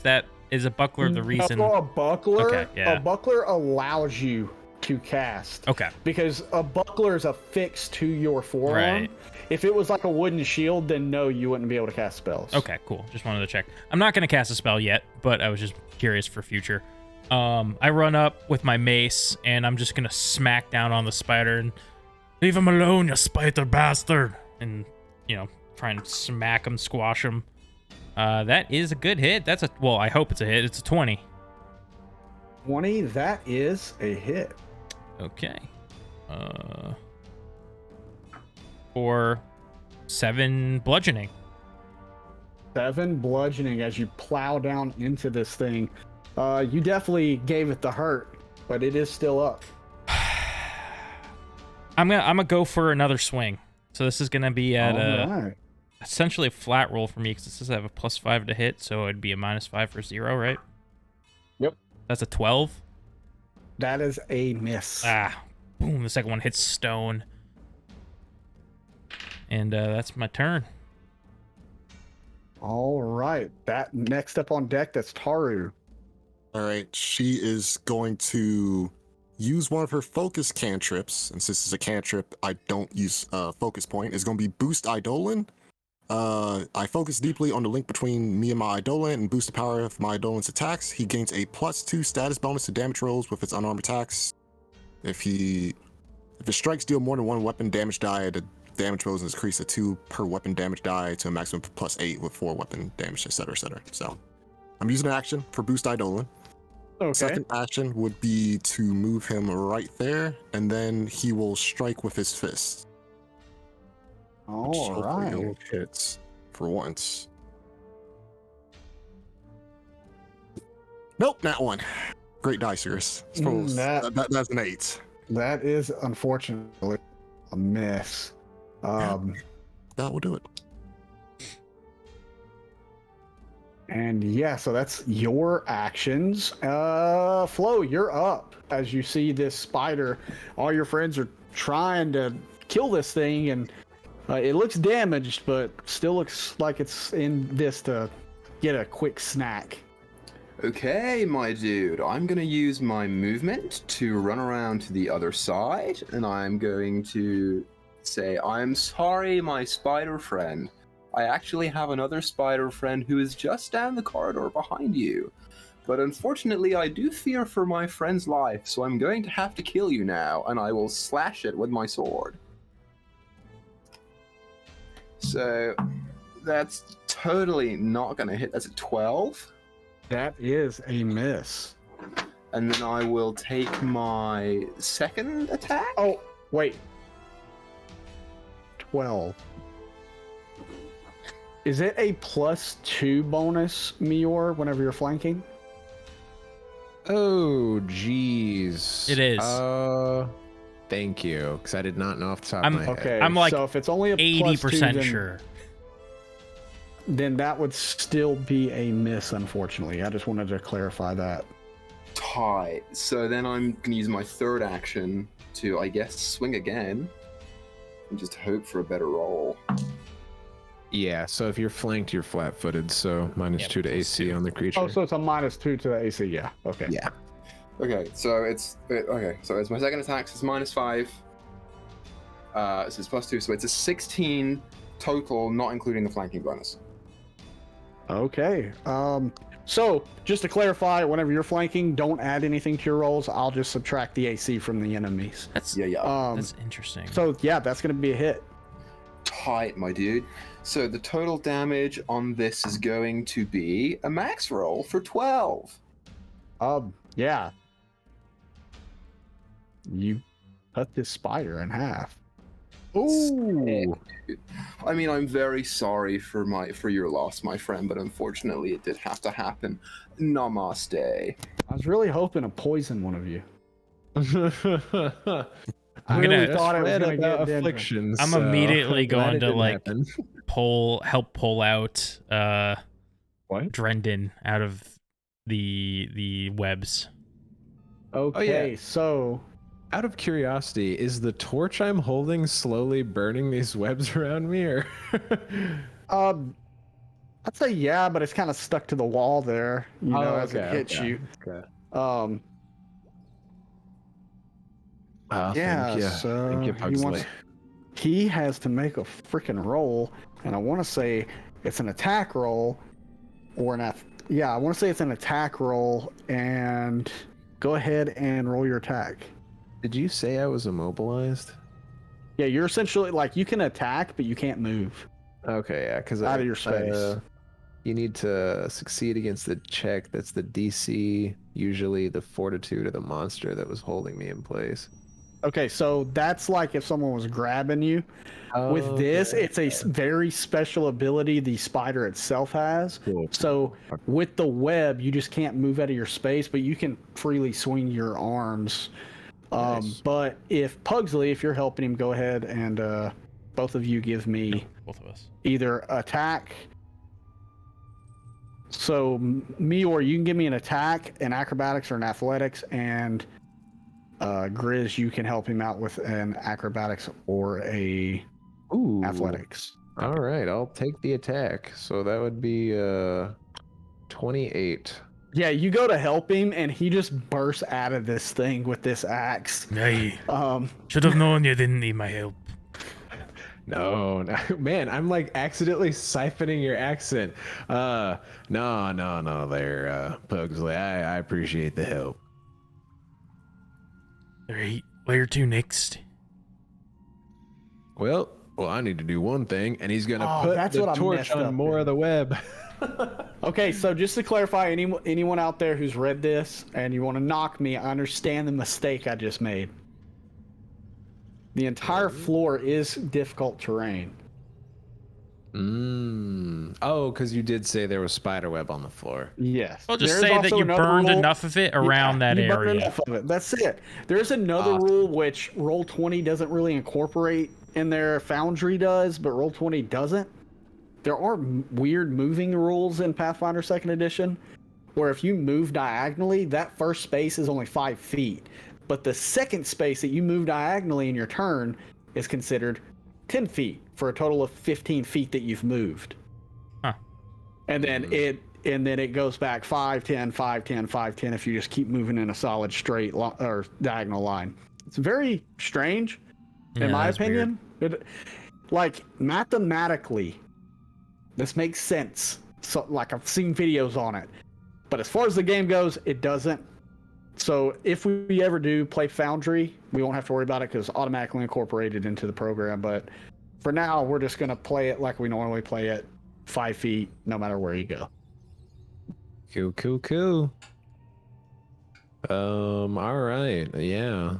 is a buckler the reason? A buckler, Okay, yeah. a buckler allows you to cast. Okay. Because a buckler is affixed to your forearm. Right. If it was like a wooden shield, then no, you wouldn't be able to cast spells. Okay, cool. Just wanted to check. I'm not going to cast a spell yet, but I was just curious for future. I run up with my mace, and I'm just going to smack down on the spider and Leave him alone, you spider bastard. and try and smack him, squash him. That is a good hit. I hope it's a hit. It's a 20. 20, that is a hit. Okay. For 7 bludgeoning. 7 bludgeoning as you plow down into this thing. You definitely gave it the hurt, but it is still up. I'm gonna go for another swing. So this is gonna be at All right. essentially a flat roll for me because it says I have a +5 to hit, so it'd be a -5 for 0, right? Yep. That's a 12. That is a miss. Boom! The second one hits stone, and that's my turn. All right. That next up on deck, that's Taru. All right, she is going to use one of her focus cantrips, and since it's a cantrip, I don't use focus point. It's going to be Boost Eidolon. I focus deeply on the link between me and my Eidolon and boost the power of my Eidolon's attacks. He gains a +2 status bonus to damage rolls with its unarmed attacks. If his strikes deal more than 1 weapon damage die, the damage rolls is increased to 2 per weapon damage die to a maximum of +8 with 4 weapon damage, etc., etc. So I'm using an action for Boost Eidolon. Okay. Second action would be to move him right there, and then he will strike with his fist. Which All hopefully right. hits for once. Nope, not one. Great dice, Cirrus. That's an 8. That is unfortunately a miss. That will do it. And yeah, so that's your actions. Flo, you're up. As you see this spider, all your friends are trying to kill this thing, and it looks damaged, but still looks like it's in this to get a quick snack. Okay, my dude, I'm gonna use my movement to run around to the other side, and I'm going to say, I'm sorry, my spider friend. I actually have another spider friend who is just down the corridor behind you. But unfortunately, I do fear for my friend's life, so I'm going to have to kill you now, and I will slash it with my sword. So that's totally not going to hit. That's a 12. That is a miss. And then I will take my second attack. Oh, wait. 12. Is it a +2 bonus, Mior, whenever you're flanking? Oh, jeez. It is. Thank you, because I did not know off the top of my head. Okay, I'm like so if it's only a 80% +2, sure. then that would still be a miss, unfortunately. I just wanted to clarify that. Tight. So then I'm going to use my third action to, I guess, swing again. And just hope for a better roll. Yeah, so if you're flanked, you're flat-footed, so -2 to AC on the creature. Oh, so it's a -2 to the AC, yeah. Okay. Yeah. Okay, so it's my second attack, so it's -5. So it's +2, so it's a 16 total, not including the flanking bonus. Okay. So just to clarify, whenever you're flanking, don't add anything to your rolls. I'll just subtract the AC from the enemies. That's Yeah. interesting. So yeah, that's going to be a hit. Tight, my dude. So the total damage on this is going to be a max roll for 12. Yeah. You cut this spider in half. Ooh. I mean, I'm very sorry for your loss, my friend, but unfortunately it did have to happen. Namaste. I was really hoping to poison one of you. I'm really gonna thought it was gonna get Dendron. afflictions. I'm so immediately glad going it to didn't like happen. help pull out What? Drendon out of the webs. Okay, yeah. so Out of curiosity, is the torch I'm holding slowly burning these webs around me, or? I'd say yeah, but it's kind of stuck to the wall there, you know, as it hits you. Okay. Yeah, thank you. so Thank you, Pugsley. he has to make a freaking roll, and I want to say it's an attack roll, or an I want to say it's an attack roll, and go ahead and roll your attack. Did you say I was immobilized? Yeah, you're essentially like you can attack, but you can't move Okay, yeah, because out of your space. You need to succeed against the check. That's the DC, usually the fortitude of the monster that was holding me in place. Okay, so that's like if someone was grabbing you. With this, it's a very special ability the spider itself has. Cool. So with the web, you just can't move out of your space, but you can freely swing your arms. Nice. But if Pugsley, if you're helping him, go ahead and both of you give me Both of us. either attack. So me or you can give me an attack, an acrobatics, or an athletics, and Grizz, you can help him out with an acrobatics or a Ooh. athletics. All right, I'll take the attack. So that would be 28. Yeah, you go to help him, and he just bursts out of this thing with this axe. Aye. Um, Should have known you didn't need my help. No, man, I'm like accidentally siphoning your accent. No, there, Pugsley. I appreciate the help. Alright, where to next? Well, I need to do one thing, and he's gonna put that's the what I torch messed on up more in. of the web. Okay, so just to clarify, anyone out there who's read this and you want to knock me, I understand the mistake I just made. The entire floor is difficult terrain. Oh, because you did say there was spider web on the floor. Yes. I'll just There's say that also you another burned rule- enough of it around that you burned area. enough of it. That's it. There's another rule which Roll20 doesn't really incorporate in there. Foundry does, but Roll20 doesn't. There are weird moving rules in Pathfinder 2nd Edition, where if you move diagonally, that first space is only 5 feet. But the second space that you move diagonally in your turn is considered 10 feet for a total of 15 feet that you've moved. Huh. And then it goes back 5, 10, 5, 10, 5, 10 if you just keep moving in a solid straight or diagonal line. It's very strange, in my opinion. Like, mathematically, this makes sense. So, like, I've seen videos on it. But as far as the game goes, it doesn't. So if we ever do play Foundry, we won't have to worry about it because it's automatically incorporated into the program. But for now, we're just going to play it like we normally play it, 5 feet, no matter where you go. Cool. All right, yeah.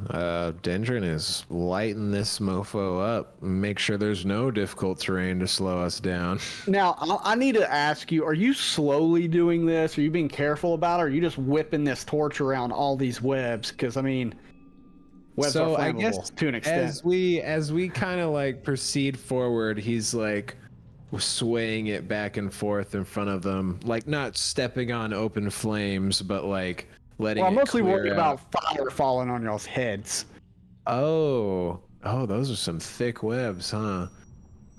Dendron is lighting this mofo up. Make sure there's no difficult terrain to slow us down. Now, I need to ask you, are you slowly doing this? Are you being careful about it? Or are you just whipping this torch around all these webs? Because, I mean, webs are flammable I guess to an extent. as we kind of like proceed forward, he's like swaying it back and forth in front of them, like not stepping on open flames, but like letting Well, I'm it mostly clear worried out. about fire falling on y'all's heads. Oh, those are some thick webs, huh?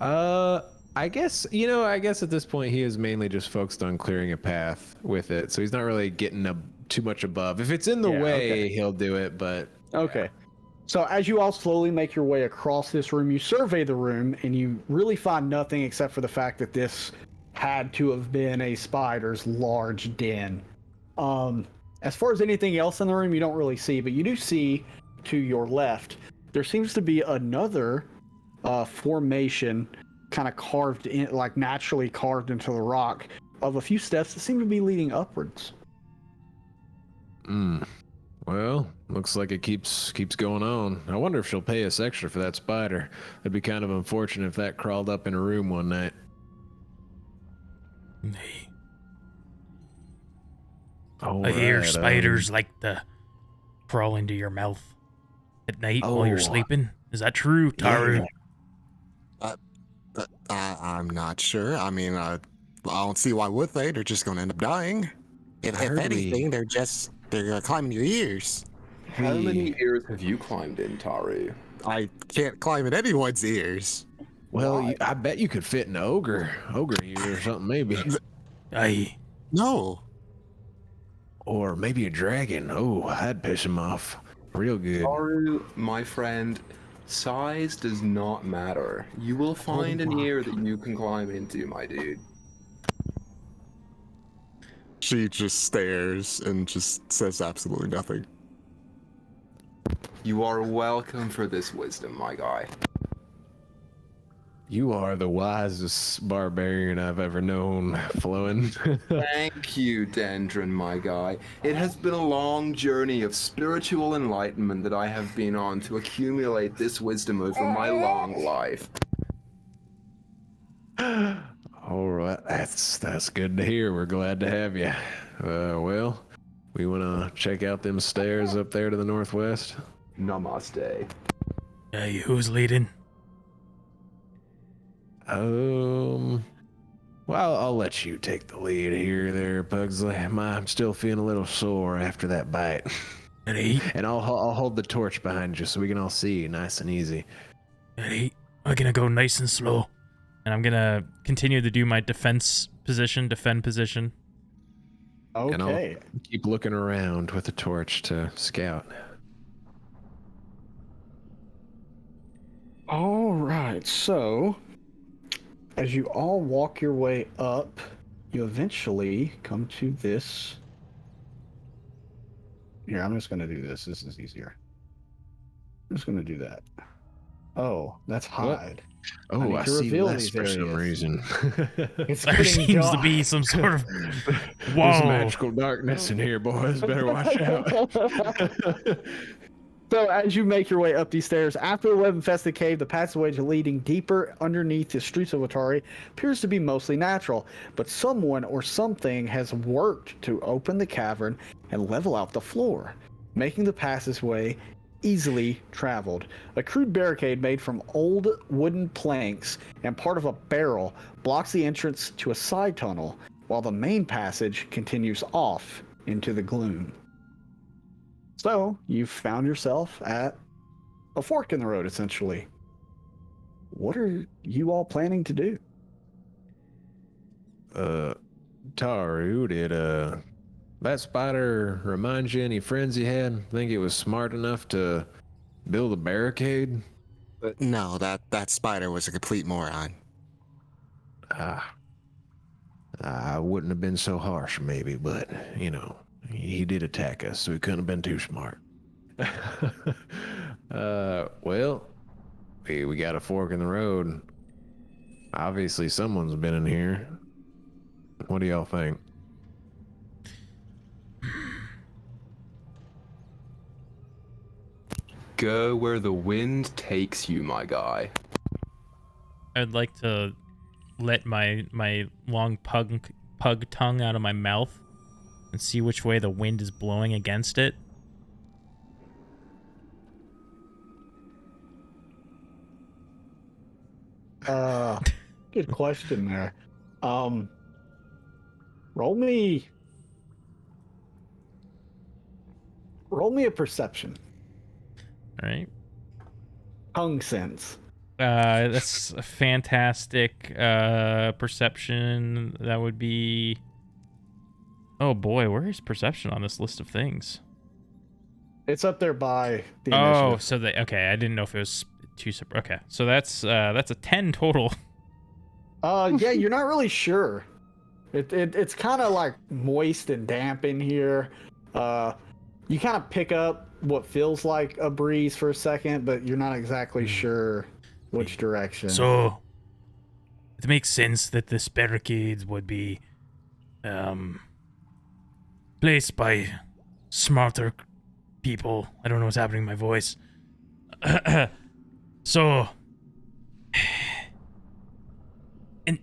I guess at this point he is mainly just focused on clearing a path with it, so he's not really getting too much above. If it's in the way, he'll do it, but Okay. So as you all slowly make your way across this room, you survey the room, and you really find nothing except for the fact that this had to have been a spider's large den. As far as anything else in the room, you don't really see, but you do see to your left, there seems to be another formation kind of carved in, like naturally carved into the rock, of a few steps that seem to be leading upwards. Well, looks like it keeps going on. I wonder if she'll pay us extra for that spider. It'd be kind of unfortunate if that crawled up in a room one night. Hey, Oh, I hear spiders like to crawl into your mouth at night while you're sleeping. Is that true, Taru? I'm not sure. I mean, I don't see why would they? They're just going to end up dying. If anything, they're climbing your ears. How many ears have you climbed in, Taru? I can't climb in anyone's ears. Well, I bet you could fit an ogre ear or something, maybe. Aye. No. Or maybe a dragon. Oh, that'd piss him off real good. Taru, my friend, size does not matter. You will find an ear that you can climb into, my dude. She just stares and just says absolutely nothing. You are welcome for this wisdom, my guy. You are the wisest barbarian I've ever known, Flowin. Thank you, Dendron, my guy. It has been a long journey of spiritual enlightenment that I have been on to accumulate this wisdom over my long life. All right, that's good to hear. We're glad to have you. Well, we want to check out them stairs up there to the northwest. Namaste. Hey, who's leading? Well, I'll let you take the lead here, there, Pugsley. I'm still feeling a little sore after that bite. Hey, And I'll hold the torch behind you so we can all see, nice and easy. hey, I'm gonna go nice and slow. And I'm gonna continue to do my defend position. And I'll Okay. keep looking around with the torch to scout. All right. So, as you all walk your way up, you eventually come to this. Here, I'm just going to do this. This is easier. I'm just going to do that. Oh, that's hide. Oh, need I to see reveal less these for some areas. reason. It's There getting seems dark. to be some sort of There's whoa. magical darkness in here, boys. Better watch out. So as you make your way up these stairs, after the web-infested cave, the passageway leading deeper underneath the streets of Otari appears to be mostly natural, but someone or something has worked to open the cavern and level out the floor, making the passageway easily traveled. A crude barricade made from old wooden planks and part of a barrel blocks the entrance to a side tunnel, while the main passage continues off into the gloom. So, you've found yourself at a fork in the road, essentially. What are you all planning to do? Taru, did that spider remind you any friends you had? Think it was smart enough to build a barricade? No, that spider was a complete moron. I wouldn't have been so harsh, maybe, but, you know, he did attack us, so he couldn't have been too smart. Well, we got a fork in the road. Obviously, someone's been in here. What do y'all think? Go where the wind takes you, my guy. I'd like to let my long pug tongue out of my mouth and see which way the wind is blowing against it. Good question there. Roll me a perception. All right. Tongue sense. That's a fantastic perception. That would be. Oh boy, where is perception on this list of things? It's up there by the Oh, initiative. so okay. I didn't know if it was two separate. Okay, so that's a 10 total. Yeah, you're not really sure. It's kind of like moist and damp in here. You kind of pick up what feels like a breeze for a second, but you're not exactly sure which direction. So, it makes sense that this barricade would be placed by smarter people. I don't know what's happening to my voice. So, and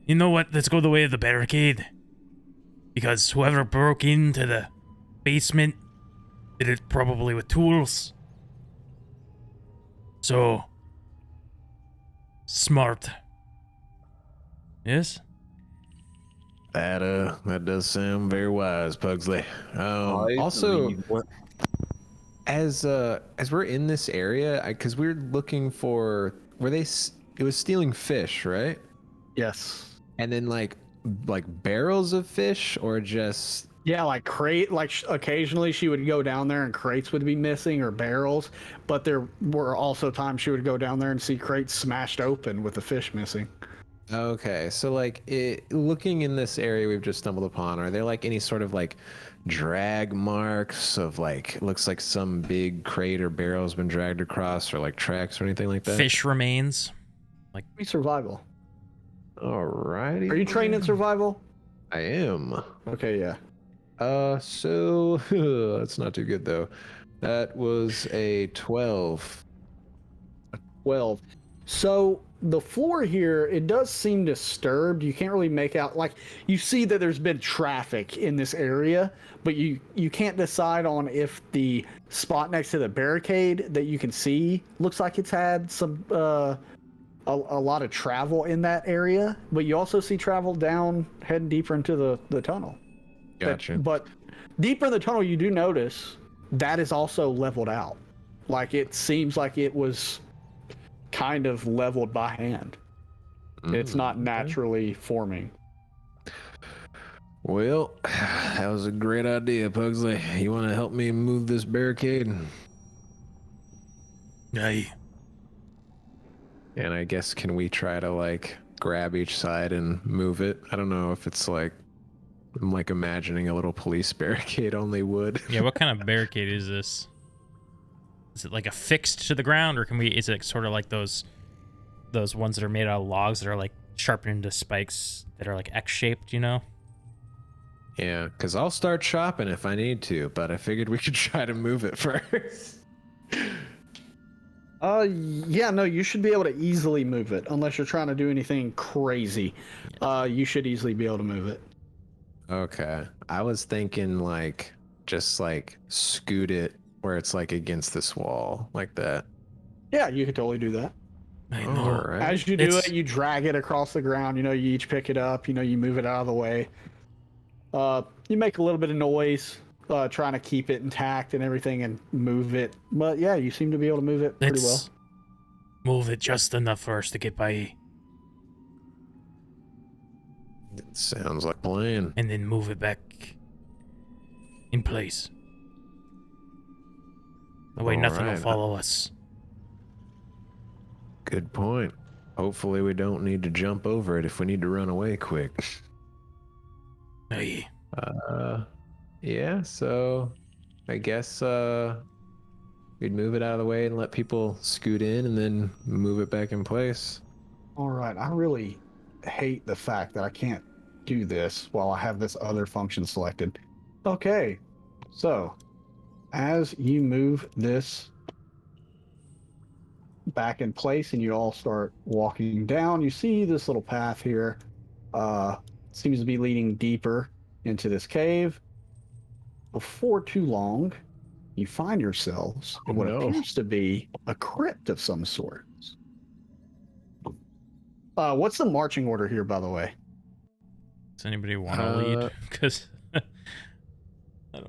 you know what? Let's go the way of the barricade. Because whoever broke into the basement did it probably with tools. So, smart. Yes? That does sound very wise, Pugsley. I Also, believe what- as we're in this area, because we're looking for it was stealing fish, right? Yes. And then like barrels of fish, or just Yeah, like occasionally she would go down there and crates would be missing or barrels, but there were also times she would go down there and see crates smashed open with the fish missing. okay. So like looking in this area we've just stumbled upon, are there like any sort of like drag marks of like looks like some big crate or barrel has been dragged across, or like tracks or anything like that? Fish remains. Survival. Alrighty. Are you trained in survival? I am. Okay, yeah. So that's not too good though. That was a 12. 12. So the floor here, it does seem disturbed. You can't really make out, like, you see that there's been traffic in this area, but you can't decide on if the spot next to the barricade that you can see looks like it's had some a lot of travel in that area, but you also see travel down heading deeper into the tunnel. Gotcha. But deeper in the tunnel, you do notice that is also leveled out. Like, it seems like it was kind of leveled by hand. It's not naturally forming. Well, that was a great idea, Pugsley. You want to help me move this barricade? Aye. And I guess, can we try to like grab each side and move it? I don't know if it's like, I'm like imagining a little police barricade, only wood. Yeah, what kind of barricade is this? Is it like affixed to the ground, or is it sort of like those ones that are made out of logs that are like sharpened into spikes that are like X-shaped, you know? Yeah, because I'll start chopping if I need to, but I figured we could try to move it first. Yeah, no, you should be able to easily move it unless you're trying to do anything crazy. You should easily be able to move it. Okay. I was thinking like just like scoot it where it's like against this wall, like that. Yeah, you could totally do that. I know. All right. As you do it, you drag it across the ground. You each pick it up. You move it out of the way. You make a little bit of noise, trying to keep it intact and everything and move it. But yeah, you seem to be able to move it pretty well. Let's move it just enough for us to get by, It sounds like a plan. and then move it back in place. That way nothing will Alright. follow us. Good point. Hopefully we don't need to jump over it if we need to run away quick. Aye. Yeah, so I guess we'd move it out of the way and let people scoot in and then move it back in place. All right, I really hate the fact that I can't do this while I have this other function selected. Okay, so as you move this back in place and you all start walking down, you see this little path here. Seems to be leading deeper into this cave. Before too long, you find yourselves in what appears to be a crypt of some sort. What's the marching order here, by the way? Does anybody want to lead? Because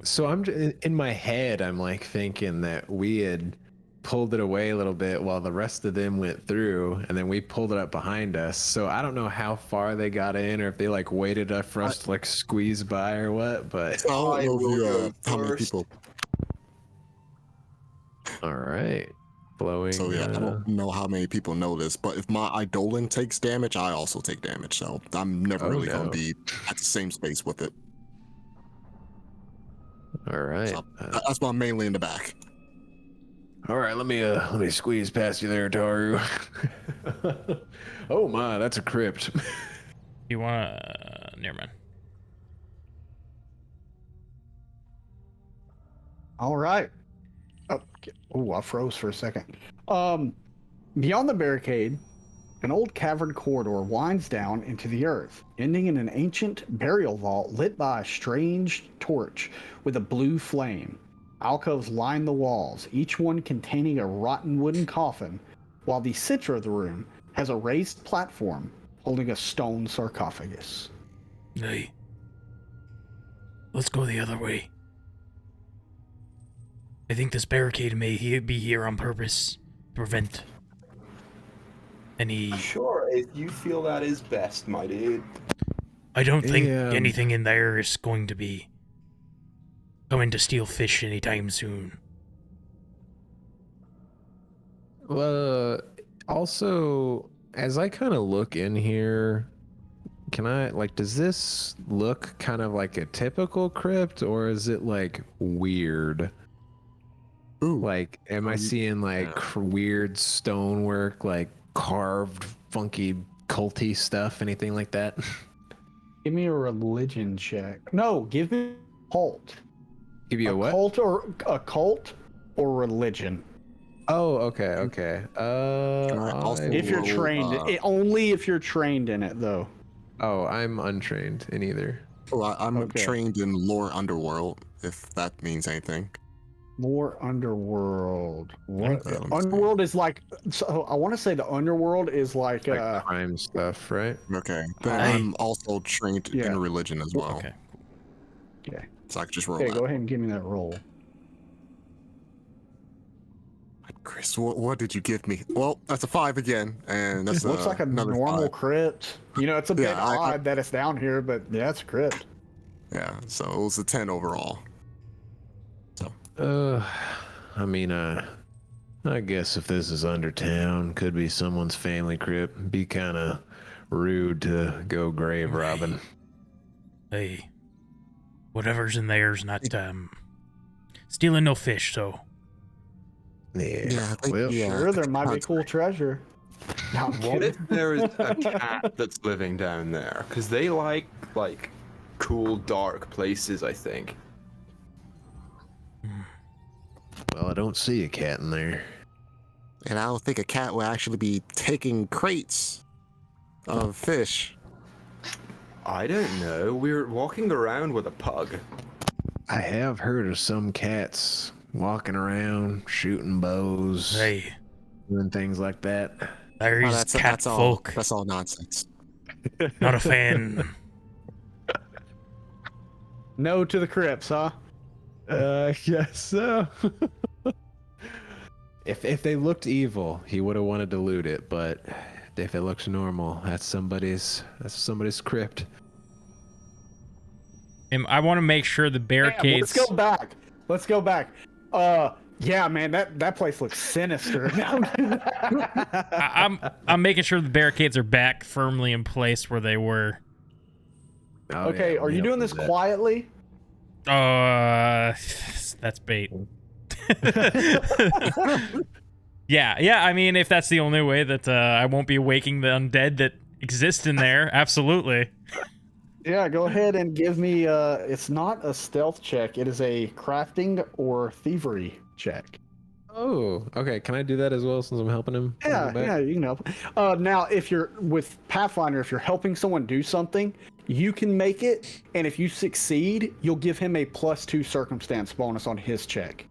so I'm in my head, I'm like thinking that we had pulled it away a little bit while the rest of them went through, and then we pulled it up behind us. So I don't know how far they got in, or if they like waited up for us to like squeeze by or what. But I don't know how many people. All right, blowing. So yeah, I don't know how many people know this, but if my Eidolon takes damage, I also take damage. So I'm never really gonna be at the same space with it. All right, So, that's why I'm mainly in the back. All right, let me squeeze past you there, Taru. Oh my, that's a crypt. you want to... never mind. All right. Oh, I froze for a second. Beyond the barricade, an old cavern corridor winds down into the earth, ending in an ancient burial vault lit by a strange torch with a blue flame. Alcoves line the walls, each one containing a rotten wooden coffin, while the center of the room has a raised platform holding a stone sarcophagus. Hey. Let's go the other way. I think this barricade may be here on purpose to prevent any... Sure, if you feel that is best, my dude. I don't think anything in there is going to be coming to steal fish anytime soon. Also, as I kind of look in here, can I, like, does this look kind of like a typical crypt, or is it, like, weird? Ooh. Like, am I seeing, like, weird stonework, like, carved, funky, culty stuff, anything like that? Give me a religion check. No, give me a cult. Give you a what? Cult or religion. Oh, okay. If you're trained, only if you're trained in it, though. Oh, I'm untrained in either. Well, I'm trained in lore underworld, if that means anything. Lore underworld. What? Yeah, Underworld is like. So I want to say the underworld is like crime stuff, right? Okay. Then I'm also trained in religion as well. Okay. Okay. So I can just roll Okay, that. go ahead and give me that roll. Chris, what did you give me? Well, that's a 5 again, and that's Looks like a normal 5. crypt. You know, it's a bit odd that it's down here, but yeah, it's a crypt. Yeah, so it was a 10 overall. I mean, I guess if this is under town, could be someone's family crypt. Be kind of rude to go grave robbing. Hey, whatever's in there's not stealing no fish, so. Yeah, I think, Sure, there might be cool treasure. No, I'm What kidding. if there is a cat that's living down there? Because they like cool, dark places, I think. Well, I don't see a cat in there. And I don't think a cat will actually be taking crates of fish. I don't know. We're walking around with a pug. I have heard of some cats walking around, shooting bows, Hey, doing things like that. there's cat folk. That's all nonsense. Not a fan. No to the crypts, huh? Yes so. If they looked evil, he would have wanted to loot it, but if it looks normal, that's somebody's crypt. I want to make sure the barricades... Damn, let's go back. Yeah, man, that place looks sinister. I'm making sure the barricades are back firmly in place where they were. Oh, Okay, yeah, are you yep, doing this that. quietly? That's bait. Yeah. I mean, if that's the only way that I won't be waking the undead that exist in there, absolutely. Yeah, go ahead and give me. It's not a stealth check. It is a crafting or thievery check. Oh, okay. Can I do that as well since I'm helping him? Yeah, you can help. Now, if you're with Pathfinder, if you're helping someone do something, you can make it, and if you succeed, you'll give him a +2 circumstance bonus on his check.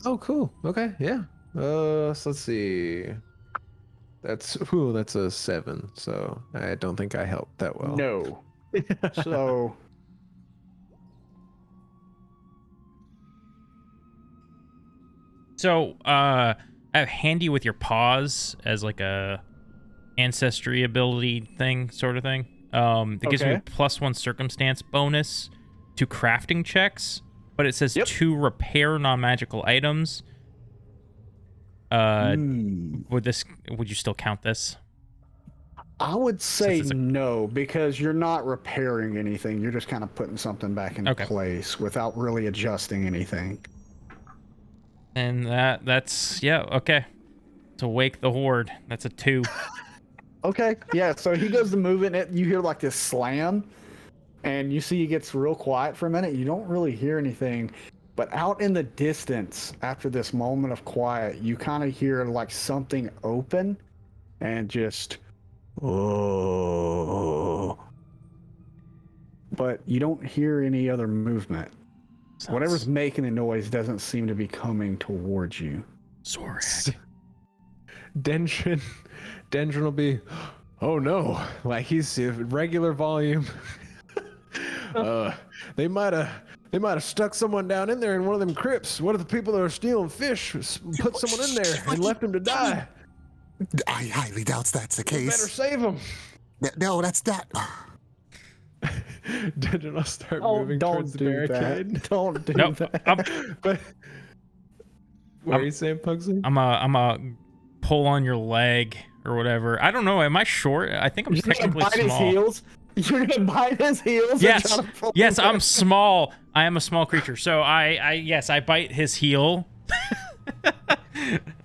Oh, cool. Okay, yeah. So let's see. That's a 7. So I don't think I helped that well. No. So. So, I have handy with your paws as like a ancestry ability thing, sort of thing. It gives me a +1 circumstance bonus to crafting checks, but it says to repair non-magical items. Would you still count this? I would say no, because you're not repairing anything. You're just kind of putting something back into place without really adjusting anything. And that's okay. To wake the horde. That's a 2. Okay, yeah, so he goes to move it, and you hear like this slam, and you see he gets real quiet for a minute. You don't really hear anything, but out in the distance, after this moment of quiet, you kind of hear like something open and just, oh. But you don't hear any other movement. Whatever's making the noise doesn't seem to be coming towards you. Zorak. Dendron will be, oh no, like he's regular volume. They might have stuck someone down in there in one of them crypts. What if the people that are stealing fish put someone in there and left him to die? I highly doubt that's the We case. better save him. No, that's not. Dendron will start moving towards the barricade. Don't do that. But what are you saying, Pugsley? I'm a pull on your leg or whatever. I don't know. Am I short? I think I'm technically small. His heels? You're gonna bite his heels? Yes. Yes, I'm small. I am a small creature. So I bite his heel.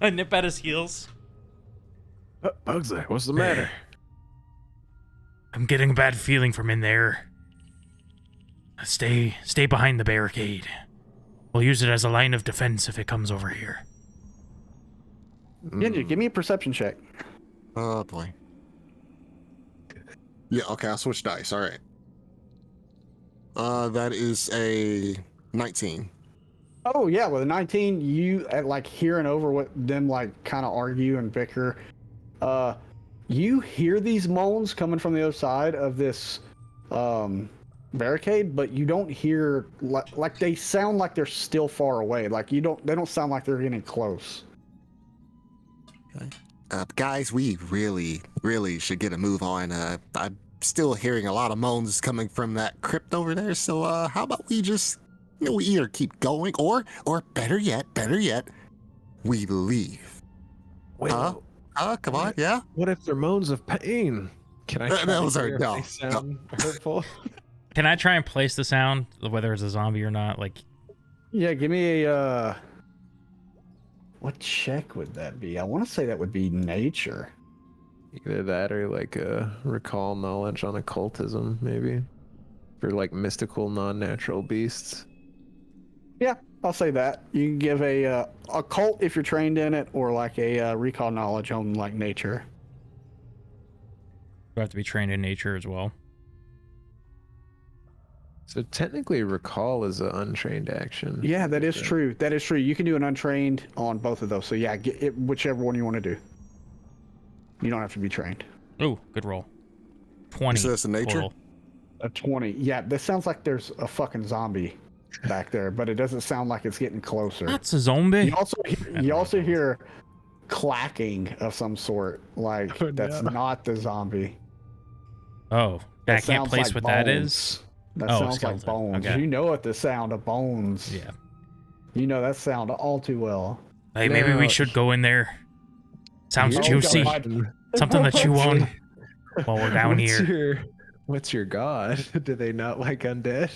I nip at his heels. Pugsley, what's the matter? I'm getting a bad feeling from in there. Stay behind the barricade. We'll use it as a line of defense if it comes over here. Genji, give me a perception check. Oh boy. Yeah, okay, I'll switch dice. All right. That is a 19. Oh yeah, with a 19, you at like hearing over what them like kind of argue and bicker. You hear these moans coming from the other side of this barricade, but you don't hear like they sound like they're still far away. Like they don't sound like they're getting close. Guys, we really should get a move on. I'm still hearing a lot of moans coming from that crypt over there. So how about we just, we either keep going or better yet, we leave. Wait, Come on, yeah. What if they're moans of pain? Can I? Those are no. Sound hurtful. Can I try and place the sound, whether it's a zombie or not? Like, Yeah, give me a. What check would that be? I want to say that would be nature. Either that or like a recall knowledge on occultism, maybe. For like mystical, non-natural beasts. Yeah, I'll say that. You can give a occult if you're trained in it, or like a recall knowledge on like nature. you have to be trained in nature as well. So technically, recall is an untrained action. Yeah, that is true. That is true. You can do an untrained on both of those. So yeah, get it, whichever one you want to do. You don't have to be trained. Oh, good roll. 20. So that's a nature? total. A 20. Yeah, this sounds like there's a fucking zombie back there, but it doesn't sound like it's getting closer. That's a zombie. You also hear clacking of some sort. Like that's not the zombie. Oh, I can't sounds place like what that bones. is. That Oh, sounds skeleton. like bones. Okay. You know it, the sound of bones. Yeah. You know that sound all too well. Hey, maybe we should go in there. Sounds juicy. Something that you want while we're down here. What's your god? Do they not like undead?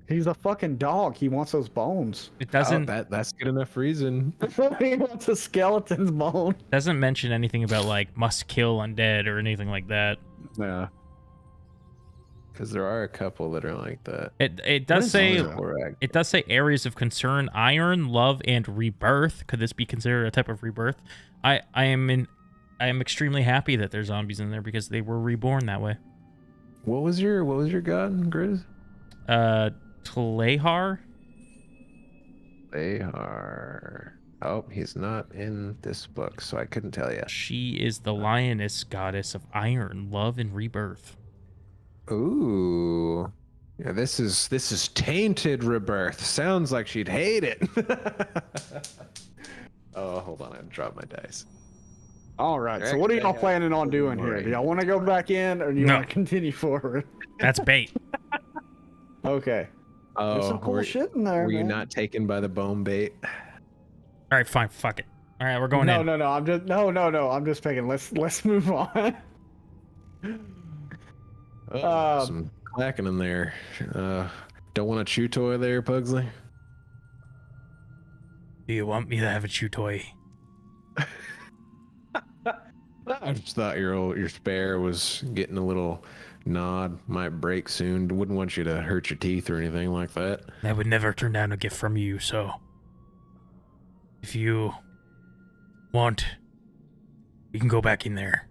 He's a fucking dog. He wants those bones. It doesn't. That's good enough reason. He wants a skeleton's bone. Doesn't mention anything about like must kill undead or anything like that. Yeah. Because there are a couple that are like that. It does say areas of concern: iron, love, and rebirth. Could this be considered a type of rebirth? I am extremely happy that there's zombies in there because they were reborn that way. What was your god, Grizz? Klaher. Klaher. Oh, he's not in this book, so I couldn't tell you. She is the lioness goddess of iron, love, and rebirth. Ooh. Yeah, this is tainted rebirth. Sounds like she'd hate it. Oh, hold on, I dropped my dice. All right, so what are y'all planning on doing here? Do y'all want to go back in, or do you want to continue forward? That's bait. Okay. Oh, there's some cool shit in there. Were you man. not taken by the bone bait? All right, fine, fuck it. All right, we're going in. No. I'm just picking. Let's move on. Some clacking in there. Don't want a chew toy there, Pugsley? Do you want me to have a chew toy? I just thought your spare was getting a little nod. Might break soon. Wouldn't want you to hurt your teeth or anything like that. I would never turn down a gift from you, so if you want, we can go back in there.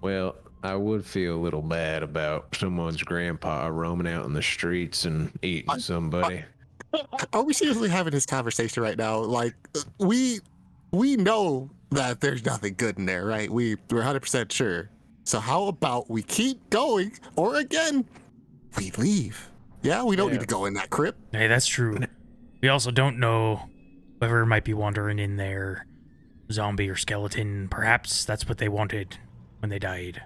Well, I would feel a little bad about someone's grandpa roaming out in the streets and eating somebody. Are we seriously having this conversation right now? Like, we know that there's nothing good in there, right? We're 100% sure. So how about we keep going, or again, we leave? Yeah, we don't need to go in that crypt. Hey, that's true. We also don't know whoever might be wandering in there, zombie or skeleton. Perhaps that's what they wanted when they died.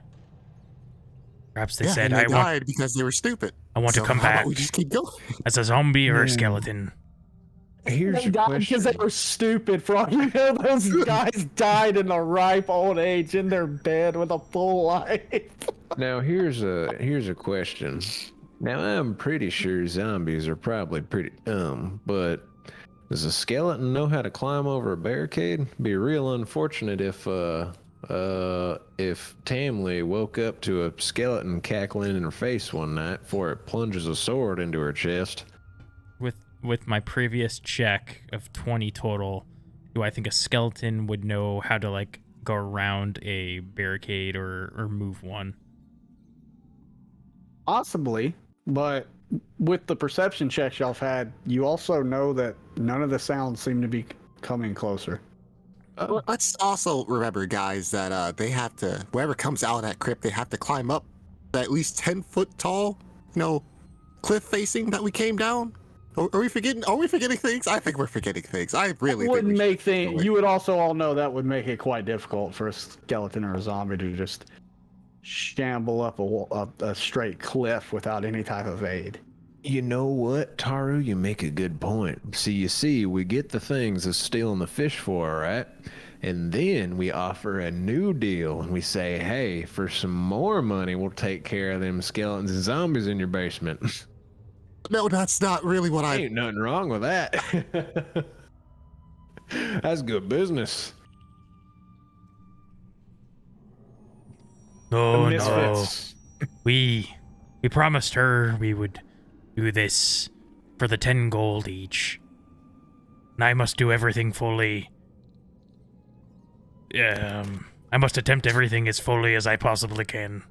Perhaps they said, "I died because they were stupid. I want to come how about back we just keep going as a zombie or a skeleton." Here's They your died question. because they were stupid. For all you know, those guys died in a ripe old age in their bed with a full life. Now here's a question. Now I'm pretty sure zombies are probably pretty dumb, but does a skeleton know how to climb over a barricade? Be real unfortunate if Tamley woke up to a skeleton cackling in her face one night before it plunges a sword into her chest. With my previous check of 20 total, do I think a skeleton would know how to like go around a barricade or move one? Possibly, but with the perception checks y'all have had, you also know that none of the sounds seem to be coming closer. Well, let's also remember, guys, that they have to, whoever comes out of that crypt, they have to climb up that at least 10-foot tall, cliff facing that we came down. Are we forgetting things? I think we're forgetting things. I really wouldn't make things. You would also all know that would make it quite difficult for a skeleton or a zombie to just shamble up a straight cliff without any type of aid. You know what, Taru? You make a good point. See, we get the things that's stealing the fish for, right? And then we offer a new deal, and we say, hey, for some more money, we'll take care of them skeletons and zombies in your basement. No, that's not really what I... Ain't nothing wrong with that. That's good business. No. We promised her we would do this for the 10 gold each. And I must do everything fully. I must attempt everything as fully as I possibly can.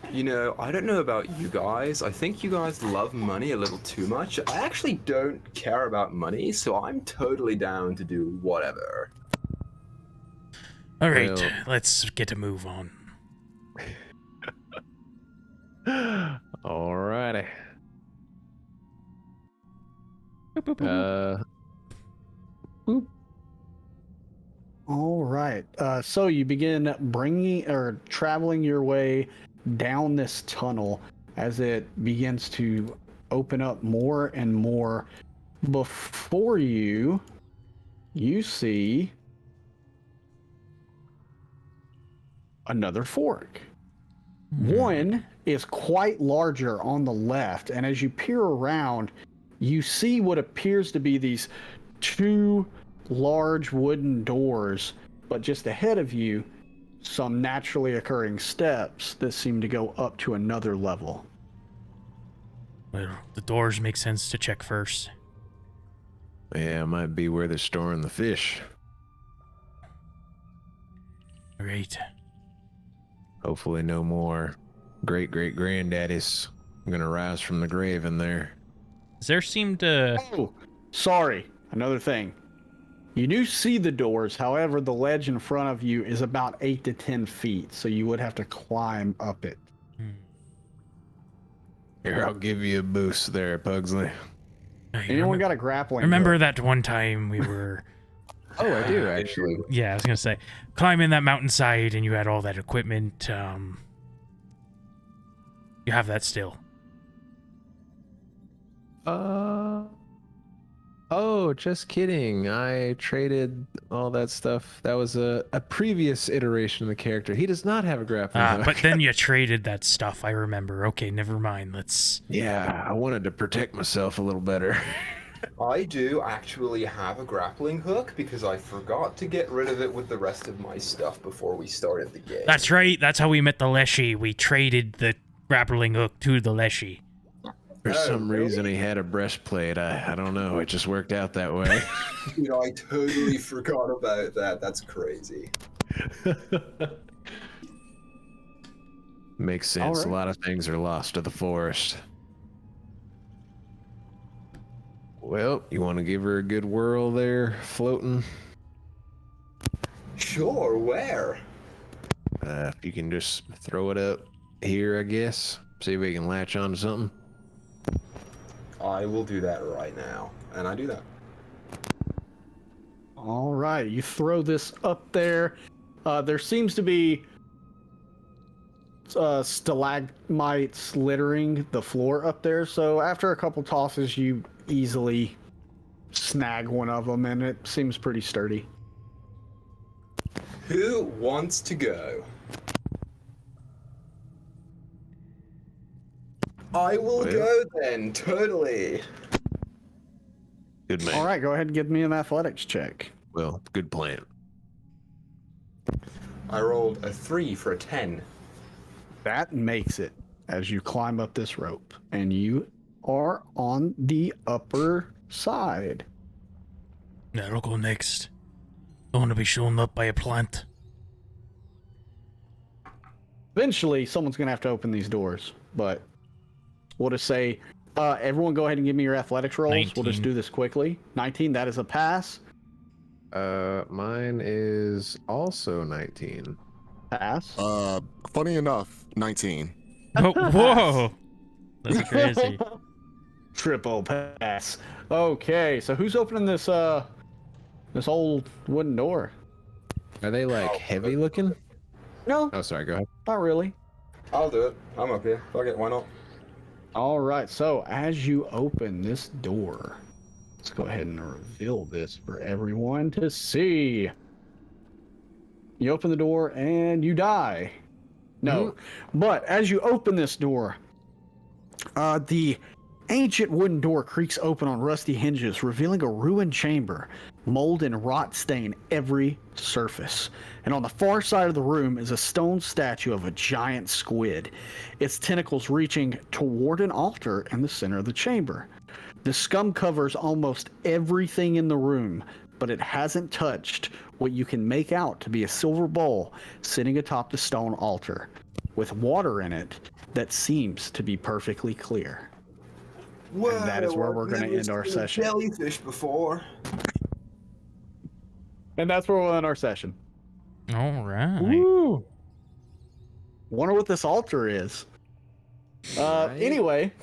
I don't know about you guys. I think you guys love money a little too much. I actually don't care about money, so I'm totally down to do whatever. All right, let's get a move on. Alrighty. All right. So you begin traveling your way down this tunnel as it begins to open up more and more before you, you see another fork. One is quite larger on the left, and as you peer around, you see what appears to be these two large wooden doors, but just ahead of you, some naturally occurring steps that seem to go up to another level. Well, the doors make sense to check first. Yeah, it might be where they're storing the fish. Great. Hopefully no more great-great-granddaddies gonna rise from the grave in there. Does there seem to... Oh, sorry. Another thing. You do see the doors, however, the ledge in front of you is about 8 to 10 feet, so you would have to climb up it. Here, I'll give you a boost there, Pugsley. Anyone got a grappling Remember hook? that one time we were... Oh, I do, actually. Yeah, I was gonna say, climbing that mountainside and you had all that equipment, you have that still. Oh, just kidding. I traded all that stuff. That was a previous iteration of the character. He does not have a grappling hook. But then you traded that stuff, I remember. Okay, never mind, let's... Yeah, I wanted to protect myself a little better. I do actually have a grappling hook because I forgot to get rid of it with the rest of my stuff before we started the game. That's right, that's how we met the Leshy. We traded the grappling hook to the Leshy. For some really? reason, he had a breastplate. I don't know. It just worked out that way. You know, I totally forgot about that. That's crazy. Makes sense. All right. A lot of things are lost to the forest. Well, you want to give her a good whirl there, floating? Sure, where? If you can just throw it up here, I guess. See if we can latch onto something. I will do that right now. And I do that. All right, you throw this up there. There seems to be stalagmites littering the floor up there, so after a couple tosses, you easily snag one of them, and it seems pretty sturdy. Who wants to go? I will Well. go then, totally. Good man. All right, go ahead and give me an athletics check. Well, good plan. I rolled a 3 for a 10. That makes it as you climb up this rope, and you are on the upper side. That'll go next. Don't want to be shown up by a plant. Eventually, someone's going to have to open these doors, but we'll just say, everyone go ahead and give me your athletics rolls. 19. We'll just do this quickly. 19, that is a pass. Mine is also 19. Pass. Funny enough, 19. Oh, whoa! That's crazy. Triple pass. Okay, so who's opening this this old wooden door? Are they like heavy looking? No, Oh, sorry. Go ahead. not really. I'll do it. I'm up here. Fuck it, why not? All right, so as you open this door, let's go ahead and reveal this for everyone to see. You open the door and you die. No, but as you open this door, the ancient wooden door creaks open on rusty hinges, revealing a ruined chamber, mold and rot stain every surface. And on the far side of the room is a stone statue of a giant squid, its tentacles reaching toward an altar in the center of the chamber. The scum covers almost everything in the room, but it hasn't touched what you can make out to be a silver bowl sitting atop the stone altar, with water in it that seems to be perfectly clear. Whoa, that is where we're I've gonna never end our seen session. Jellyfish before. And that's where we'll end our session. All right. Woo! Wonder what this altar is. Anyway,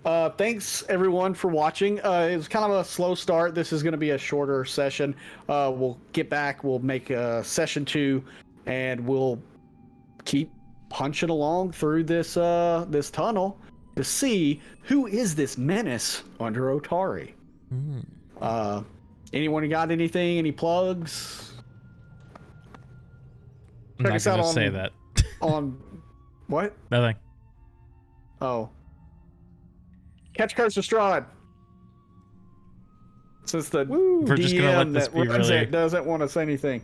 thanks everyone for watching. It was kind of a slow start. This is going to be a shorter session. We'll get back. We'll make session 2, and we'll keep punching along through this this tunnel to see who is this menace under Otari. Anyone got anything? Any plugs? I'm not gonna say that. On what? Nothing. Oh. Catch Curse of Strahd. Since the We're just gonna let DM this that be runs really. it doesn't want to say anything.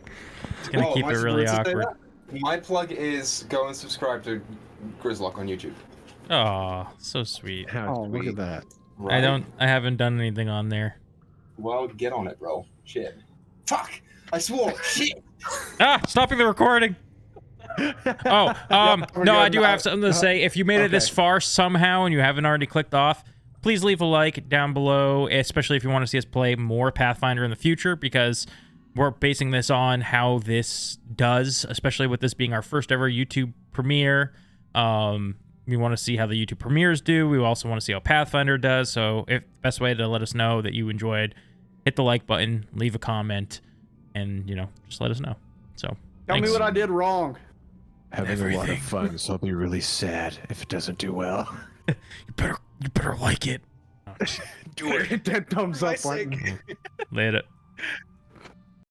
It's gonna keep am I it really supposed to say awkward. that? My plug is go and subscribe to Grizzlock on YouTube. Oh, so sweet. Oh, look at that. Right? I haven't done anything on there. Well, get on it, bro. Shit. Fuck! I swore! Shit! Ah, stopping the recording. Oh, we're no, I good. do have something to say. If you made it this Okay. far somehow and you haven't already clicked off, please leave a like down below, especially if you want to see us play more Pathfinder in the future, because we're basing this on how this does, especially with this being our first ever YouTube premiere. We want to see how the YouTube premieres do. We also want to see how Pathfinder does. So if best way to let us know that you enjoyed, hit the like button, leave a comment, and, you know, just let us know. So Tell thanks. me what I did wrong. Having a lot of fun, so I'll be really sad if it doesn't do well. You better like it. Do it. Hit that thumbs up button. Later.